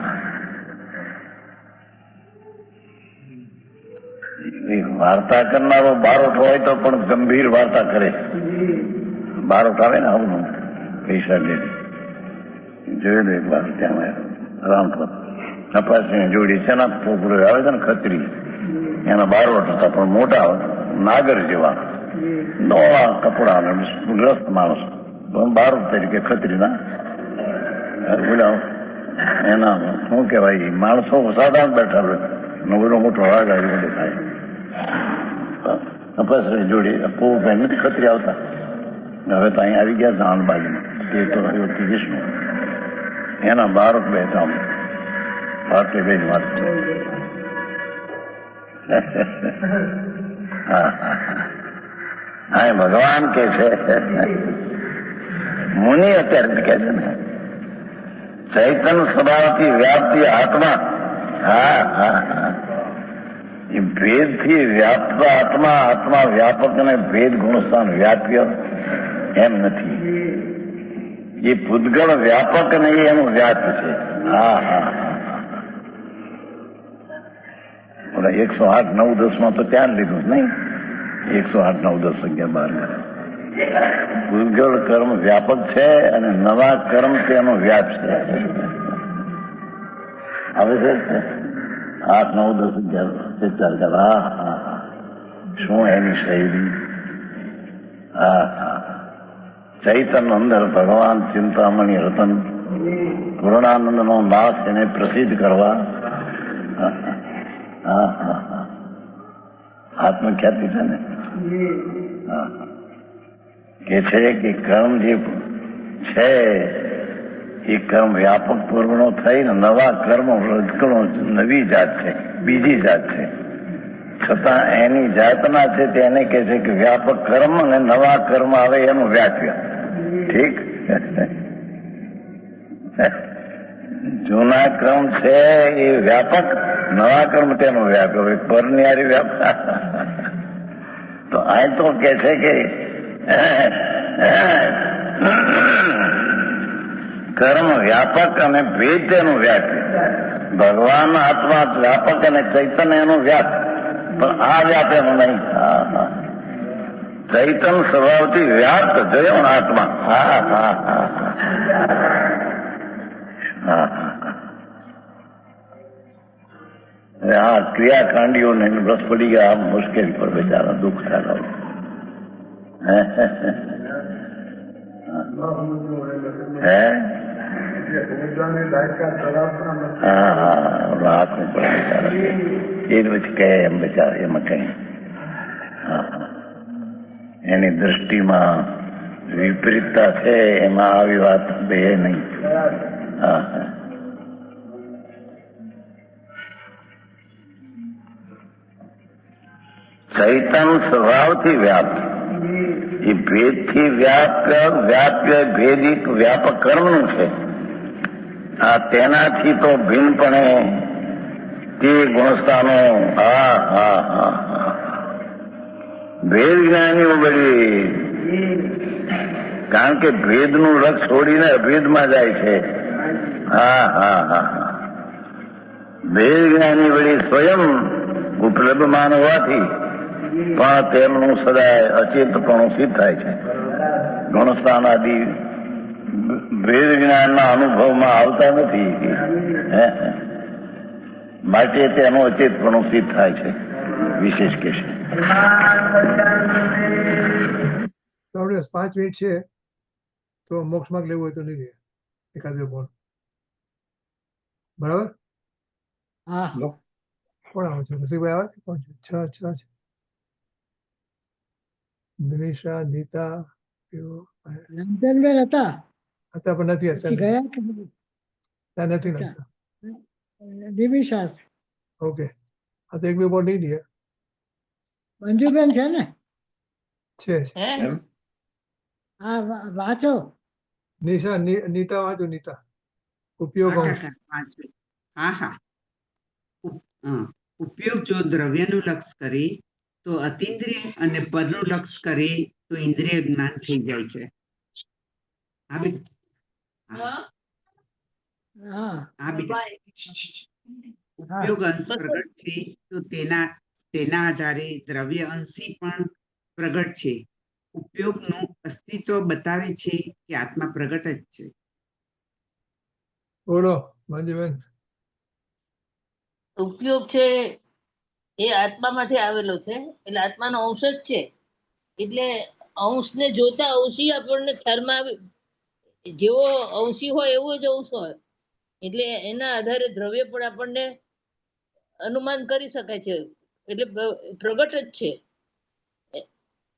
એ વાર્તા કરનારો બારોટ હોય તો પણ ગંભીર વાર્તા કરે. બારોટ આવે ને આવું પૈસા લે જોયેલું એક વાર ત્યાં રામપુર કપાસની જોડી છે ને પોપડો આવે છે ને ખત્રી એના બારોટ હતા પણ મોટા નાગર જેવા નોળા કપડા ગ્રસ્ત માણસ બારોટ તરીકે ખત્રીના બોલા એના શું કેવાય માણસો સાધારણ બેઠા હોય નવરો મોટો વાઘ આવી બધું થાય કપાસની જોડી પોપ નથી ખત્રી આવતા હવે તો અહીંયા આવી ગયા ધાન બાજુમાં તે તો વિષ્ણુ એના બારોટ બેઠા પાટલી બેન વાત હા ભગવાન કે છે મુનિ અત્યારે કે છે ને ચૈતન્ય સ્વભાવથી વ્યાપતી આત્મા. હા હા હા. એ ભેદ થી વ્યાપ્ત આત્મા આત્મા વ્યાપક અને ભેદ ગુણસ્થાન વ્યાપ્ય એમ નથી. એ પૂતગળ વ્યાપક નહીં એનું વ્યાપ છે. હા હા. 108, 9, 10 માં તો ત્યાં લીધું નહીં. 108, 9, 10, 11, 12 પૂતગળ કર્મ વ્યાપક છે અને નવા કર્મ તેનો વ્યાપ છે. હવે છે 8, 9, 10, 11, 4. હા હા હા. શું એની શૈલી. હા હા. ચૈતન્ય અંદર ભગવાન ચિંતામણી રતન પૂર્ણાનંદ નો નાથ એને પ્રસિદ્ધ કરવા. હા હા હા. આત્મખ્યાતિ છે ને. હા કે છે કે કર્મ જે છે એ કર્મ વ્યાપક પૂર્વનો થઈને નવા કર્મ રજકણો નવી જાત છે બીજી જાત છે છતાં એની જાતના છે તેને કે છે કે વ્યાપક કર્મ અને નવા કર્મ આવે એનું વ્યાપ્ય. ઠીક. જૂના ક્રમ છે એ વ્યાપક નવા કર્મ તેનો વ્યાપ્ય હોય પરનિયારી વ્યાપ. તો આ તો કે છે કે કર્મ વ્યાપક અને ભેદ તેનું વ્યાપ્ય. ભગવાન આત્મા વ્યાપક અને ચૈતન્ય એનું વ્યાપ પણ આ વ્યાપ એનું નહીં. હા હા. ચૈતન્ય સ્વભાવથી વ્યાપ્ત જોયો ને આત્મા. હા હા હા હા. હા ક્રિયાકાંડીઓને રસ પડી ગયા આમ મુશ્કેલ પર બેચારા દુઃખ થાય. હે હા હા હાથમાં પડે બેચારા એ પછી કહે એમ બેચારા એમાં કઈ. હા એની દ્રષ્ટિમાં વિપરીતતા છે એમાં આવી વાત બે નહીં. હા હા. ચૈતન્ય સ્વભાવથી વ્યાપ્ત એ ભેદથી વ્યાપ્ય ભેદિક વ્યાપક કર્મનું છે. આ તેનાથી તો ભિન્નપણે તે ગુણસ્થાનો. હા હા હા હા. ભેદ જ્ઞાનીઓ બળી કારણ કે ભેદનું રસ છોડીને અભેદમાં જાય છે. હા હા હા હા. ભેદ જ્ઞાની વળી સ્વયં ઉપલબ્ધમાન હોવાથી પણ તેમનું સદાય અચેતપણું સિદ્ધ થાય છે. ગુણસ્થાન આદિ ભેદ જ્ઞાનના અનુભવમાં આવતા નથી માટે તેનું અચેતપણું સિદ્ધ થાય છે. વિશેષ કે છે. તો આપણે 5 મિનિટ છે તો મોક્ષ માર્ગ લેવું હોય તો લઈ લે એકાદ બે બોલ. બરાબર. હા કોણ આવે છે? રસિકભાઈ આવે છે? કોણ છે? 6 છે. દિનેશા, નીતા રંજનબેન હતા હતા પણ નથી પછી અત્યારે. ગયા કે ત્યાં નથી અચ્છા. નાખતા. દિવિશાસ ઓકે. આ તો એક બે બોલ લઈ લઈએ. મંજુબેન છે ને. છે એમ હા વાંચો. નીતા વાંચો. નીતા ઉપયોગ હા કાકા વાંચું. હા હા. હા, ઉપયોગ જો દ્રવ્યનું લક્ષ કરી તો અતિન્દ્રિય અને પરનું લક્ષ કરી તો ઇન્દ્રિય જ્ઞાન થઈ જાય છે. આ બેન, હા, હા આ બેટા. ઉપયોગ અંશ પ્રગટ છે તો તેના આધારે દ્રવ્ય અંશી પણ પ્રગટ છે. ઉપયોગનું અસ્તિત્વ બતાવે છે કે આત્મા પ્રગટ જ છે. બોલો મંજુબેન. ઉપયોગ છે એ આત્મામાંથી આવેલો છે, એટલે આત્માનો અંશ જ છે. એટલે અંશને જોતા અંશી આપણને ખ્યાલમાં આવે, જેવો અંશી હોય એવો જ અંશ હોય, એટલે એના આધારે દ્રવ્ય પણ આપણને અનુમાન કરી શકાય છે, એટલે પ્રગટ જ છે.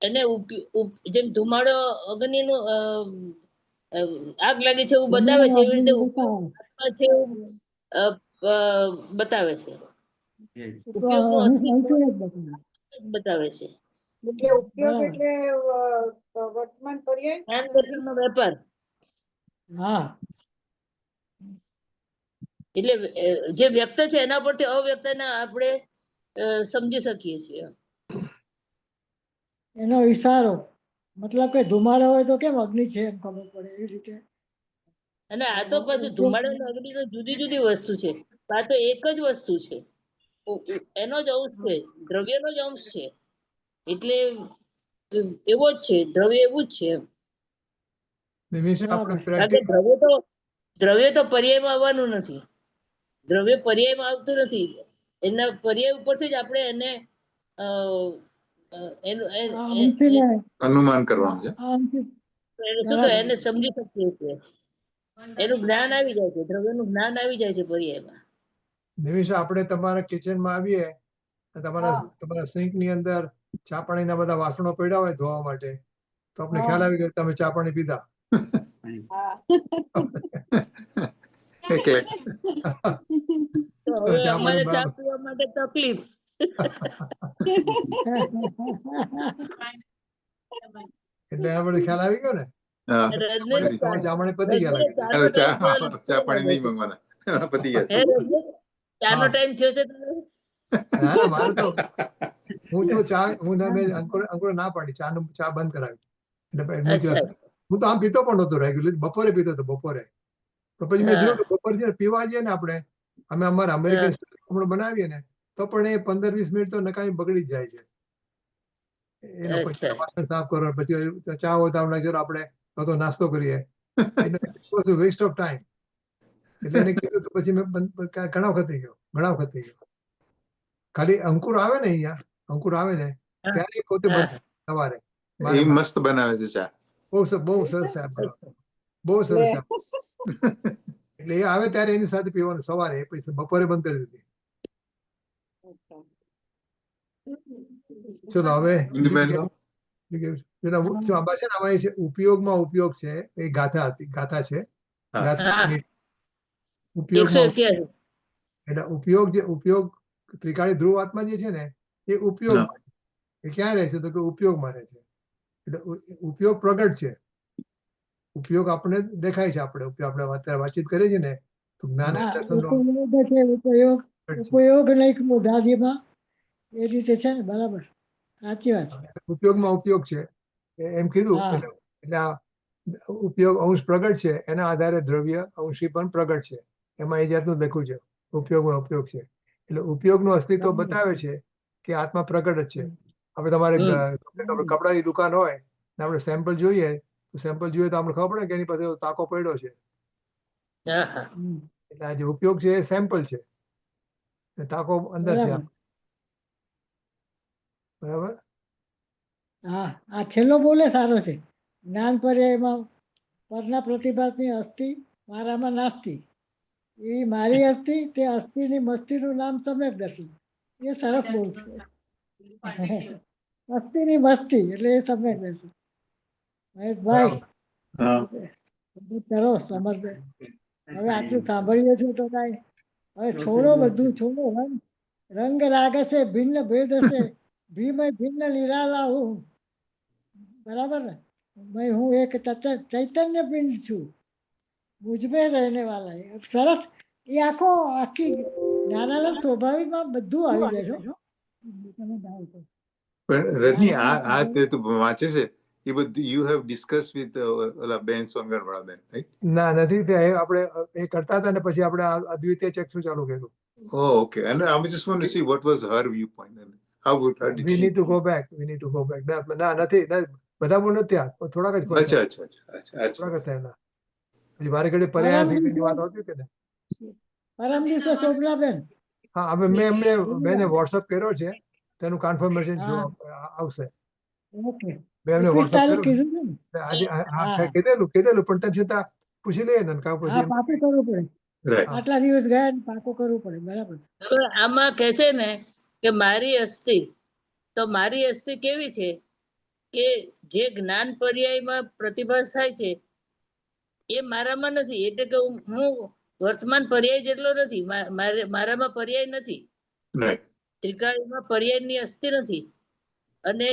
એને જેમ ધુમાડો અગ્નિનું આગ લાગે છે એવું બતાવે છે, એવી રીતે ઉપયોગ આત્મા છે એવું બતાવે છે. ઉપયોગનું અસ્તિત્વ બતાવે છે. એટલે ઉપયોગ બરાબર. એટલે વર્તમાન પર્યાય જ્ઞાન દર્શનનો વેપાર. હા એટલે જે વ્યક્ત છે એના પરથી અવ્યક્તને આપણે સમજી શકીએ છીએ. એનો ઈશારો, મતલબ કે ધુમાડો હોય તો કેમ અગ્નિ છે એમ ખબર પડે એવી રીતે. અને આ તો પાછું ધુમાડો અને અગ્નિ તો જુદી જુદી વસ્તુ છે, આ તો એક જ વસ્તુ છે, એનો જ અંશ છે, દ્રવ્યનો જ અંશ છે, એટલે એવો જ છે, દ્રવ્ય એવું જ છે એમ. નિમિષ આપણે કારણ કે પ્રેક્ટિસ દ્રવ્ય તો પર્યાયમાં આવવાનું નથી, દ્રવ્ય પર્યાયમાં આવતું નથી, એના પર્યાય ઉપરથી જ આપણે એને અનુમાન કરવાનું છે. શું કહેવાય, એને સમજી શકીએ છીએ, એનું જ્ઞાન આવી જાય છે, દ્રવ્યનું જ્ઞાન આવી જાય છે પર્યાયમાં. નિમિષ આપણે તમારા કિચનમાં આવીએ, તમારા સિંક ની અંદર ચા પાણીના બધા વાસણો પડ્યા હોય ધોવા માટે, તો આપણે ખ્યાલ આવી ગયો તમે ચા પાણી પીધા. એટલે તો હવે અમારે ચા પીવા માટે તકલીફ. એટલે આ બધું ખ્યાલ આવી ગયો ને. હા, રજનીને ચા પાણી પતી ગયા લાગે. ચાનો ટાઈમ ચા પાણી નહીં મંગવાના, પતી ગયા છે. ચાનો ટાઈમ થયો છે તમારો? ના ના, મારે તો હું તો ચા અંકુર ના પાડી ચા બંધ કરાવી. અચ્છા. હું તો આમ પીતો પણ નહોતો રેગ્યુલર, બપોરે પીતો હતો બપોરે. તો પછી મેં જોયું કે બપોરે છે ને પીવા જઈએ ને આપણે, અમે અમારા અમેરિકન બનાવીએ ને તો પણ એ 15-20 મિનિટ તો નકામી બગડી જ જાય છે. એનો પછી વાસણ સાફ કરો, પછી ચા હોય તો આપણે તો નાસ્તો કરીએ, એટલે વેસ્ટ ઓફ ટાઈમ. એટલે એને કીધું તો પછી મેં ઘણા વખત થઈ ગયો. ખાલી અંકુર આવે ને અહીંયા, ત્યારે પોતે સવારે એ મસ્ત બનાવે છે ચા. બહુ સરસ બહુ સરસ. એટલે એ આવે ત્યારે એની સાથે પીવાનું સવારે, પછી બપોરે બંધ કરી દીધી. ચલો હવે ઉપયોગમાં ઉપયોગ છે એ ગાથા છે. ઉપયોગમાં એટલે ઉપયોગ ત્રિકાળી ધ્રુવ આત્મા જે છે ને એ ઉપયોગ એ ક્યાં રહે છે તો કે ઉપયોગમાં રહે છે. એટલે ઉપયોગ પ્રગટ છે, ઉપયોગ આપણે દેખાય છે. આપણે અત્યારે વાતચીત કરીએ છીએ ને તો જ્ઞાન ઉપયોગ નહીં દાદીમાં એ રીતે છે ને, બરાબર સાચી વાત. ઉપયોગમાં ઉપયોગ છે એમ કીધું. એટલે આ ઉપયોગ અંશ પ્રગટ છે, એના આધારે દ્રવ્ય અંશી પણ પ્રગટ છે. એમાં એ જાતનું લખ્યું છે, ઉપયોગમાં ઉપયોગ છે. એટલે ઉપયોગનું અસ્તિત્વ બતાવે છે કે આત્મા પ્રગટ જ છે. આપણે તમારે કપડાની દુકાન હોય ને આપણે સેમ્પલ જોઈએ તો આપણે ખબર પડે કે એની પાસે તાકો પડ્યો છે. એટલે આ જે ઉપયોગ છે એ સેમ્પલ છે, તાકો અંદર છે. બરાબર. હા, આ છેલ્લો બોલે સારો છે. જ્ઞાન પર્યાયમાં પરના પ્રતિભાતની અસ્થિ મારામાં નાસ્તી, એ મારી અસ્થિ તે અસ્થિની મસ્તીનું નામ સમ્યક દર્શન. એ સરસ બોલ છે. અસ્થિની મસ્તી એટલે એ સમ્યક દર્શન. મહેશભાઈ કરો સમર્થ. હવે આટલું સાંભળીએ છીએ તો કાંઈ હવે છોડો, બધું છોડો. રંગ રાગ હશે, ભિન્ન ભેદ હશે, ભીમય ભિન્ન નિરાલા હું. બરાબર ને? ભાઈ હું એક ચૈતન્ય પિંડ છું, મુજમે રહેને વાલા. સરસ. એ આખી જ્ઞાનાનંદ સ્વાભાવિકમાં બધું આવી જાય છે હો. તમે જાઓ તો. પણ રજની આ જ્ઞાનાનંદ તે તું વાંચે છે એ બધું યુ હેવ ડિસ્કસ વિથ ઓલા બેન સોંગરવાળા બેન, રાઈટ? ના નથી તે આપણે એ કરતા હતા ને પછી આપણે આ અદ્વિતીય ચક્ષુ ચાલુ કર્યું. Oh, okay. And I just want to see what was her viewpoint and how did We she? need to go back. We need to go back. ના નથી બધા બહુ નથી આ થોડાક જ point અચ્છા છે. અચ્છા અચ્છા થોડાક જ અચ્છા થયેલા. પછી વારે ઘડી પર્યાય થીની વાત આવતી હતી ને. પરમ દિવસે શોભનાબેન હા હવે મેં એમને બેને WhatsApp કર્યો છે તેનું કન્ફર્મેશન હા. આવશે. ઓકે મેં એમને 21 WhatsApp તારીખ કર્યું કીધું છે ને આજે હા. કીધેલું પણ તેમ છતાં પૂછી લઈએ ને કાં હા પછી પાકું કરવું પડે Right. આટલા દિવસ ગયા ને પાકું કરવું પડે બરાબર હવે આમાં કહે છે ને કે મારી અસ્થિ, તો મારી અસ્થિ કેવી છે કે જે જ્ઞાન પર્યાયમાં પ્રતિભાસ થાય છે એ મારામાં નથી. એટલે કે હું વર્તમાન પર્યાય જેટલો નથી. મારામાં પર્યાય નથી. Right. ત્રિકાળીમાં પર્યાયની અસ્થિ નથી અને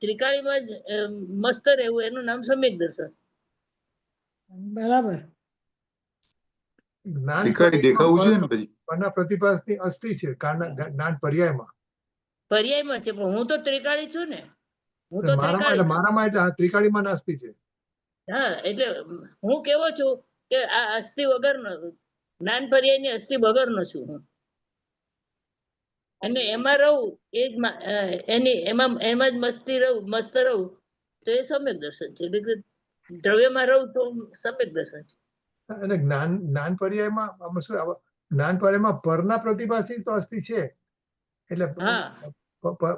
ત્રિકાળીમાં જ મસ્ત રહેવું એનું નામ સમ્યક દર્શન. બરાબર જ્ઞાન ત્રિકાળી દેખાવું જોઈએ ને પછી. પરના પ્રતિભાસની અસ્થિ છે જ્ઞાન પર્યાયમાં. પર્યાયમાં છે પણ હું તો ત્રિકાળી છું ને. હું તો મારામાં ત્રિકાળી છું. મારામાં એટલે આ ત્રિકાળીમાં ના અસ્થિ છે. હા એટલે હું કેવો છું કે આ અસ્થિ વગરનો જ્ઞાન પર્યાયની અસ્થિ વગરનો છું હું. અને એમાં રહું એ જ એમાં જ મસ્ત રહું તો એ સમ્યક દર્શન છે. એટલે કે દ્રવ્યમાં રહું તો સમ્યક દર્શન છે. અને જ્ઞાન પર્યાયમાં આમાં શું જ્ઞાન પર્યાયમાં પરના પ્રતિભાસી તો અસ્થિ છે એટલે હા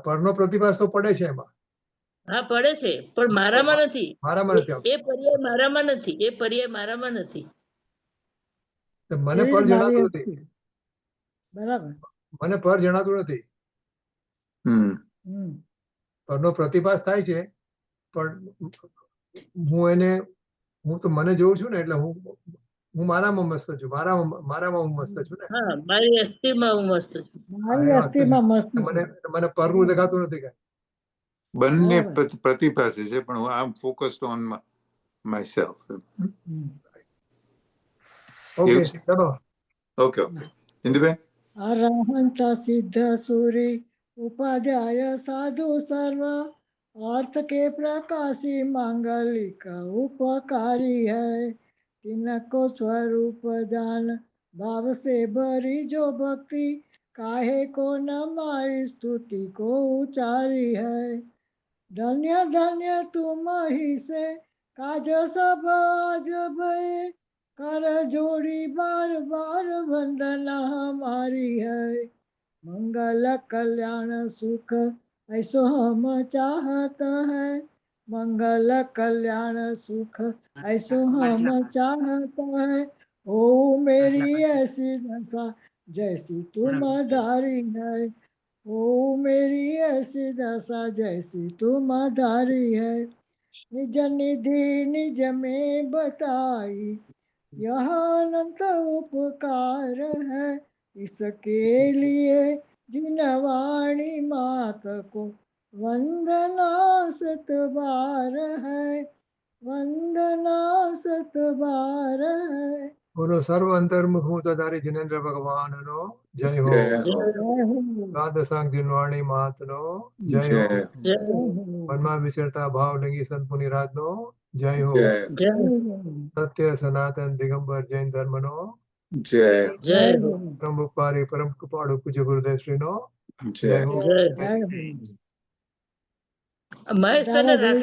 પરનો પ્રતિભાસ તો પડે છે એમાં. હા પડે છે પણ મારામાં નથી. મારામાં નથી આવતો. એ પર્યાય મારામાં નથી. એ પર્યાય મારામાં નથી. તો મને એવી પર જ મારી જણાતું અસ્થિ. નથી. બરાબર મને પર જણાતું નથી. હમ. હમ પરનો પ્રતિભાસ થાય છે પણ હું તો મને જોઉં છું ને એટલે હું મારામાં મસ્ત છું. મારામાં હું મસ્ત છું ને. હા મારી અસ્થિમાં હું મસ્ત છું. મારી હા, અસ્થિમાં મસ્ત મને પરનું દેખાતું નથી કઈ. બંને બરાબર. પ્રતિભાસી છે પણ I am focused on myself. Hmm. Okay એવું છે. ચલો ઓકે ઓકે. ઇન્દુબેન. અરહંત સિદ્ધ સુરી ઉપાધ્યાય साधु सर्व अर्थ के प्रकाशी मांगलिक उपकारी है तिनको स्वरूप जान भाव से भरी जो भक्ति काहे को न मारी स्तुति को उचारी है धन्य धन्य तुम ही से काज सब आज भय कर जोड़ी बार बार वंदना हमारी है मंगल कल्याण सुख ऐसो हम चाहत है मंगल कल्याण सुख ऐसो हम चाहत है ओ मेरी ऐसी दशा जैसी तुम धारी है ओ मेरी ऐसी दशा जैसी तुम धारी है निज निधि निज में बताई यह अनंत उपकार है इसके लिए जिन वाणी मात को वंदना सत बार है वंदना सत बार है બોલો સર્વ અંતર્મુખ હું તદારી જિનેન્દ્ર ભગવાનનો જય હો. જય જય जय हो દ્વાદશાંગ દિનવાણી માતનો જય હો. જય જય जय हो મનમાં વિચરતા ભાવ લંગી સંત મુનિ રાજનો જય હો. જય જય સત્ય સનાતન દિગંબર જૈન ધર્મનો જય જય जय હો. हो પરમ ઉપકારી પરમ કૃપાળુ પૂજ્ય ગુરુદેવ શ્રીનો જય. જય હો. જય હો. जय हो મહેશ તને તારા જેવી રાખડી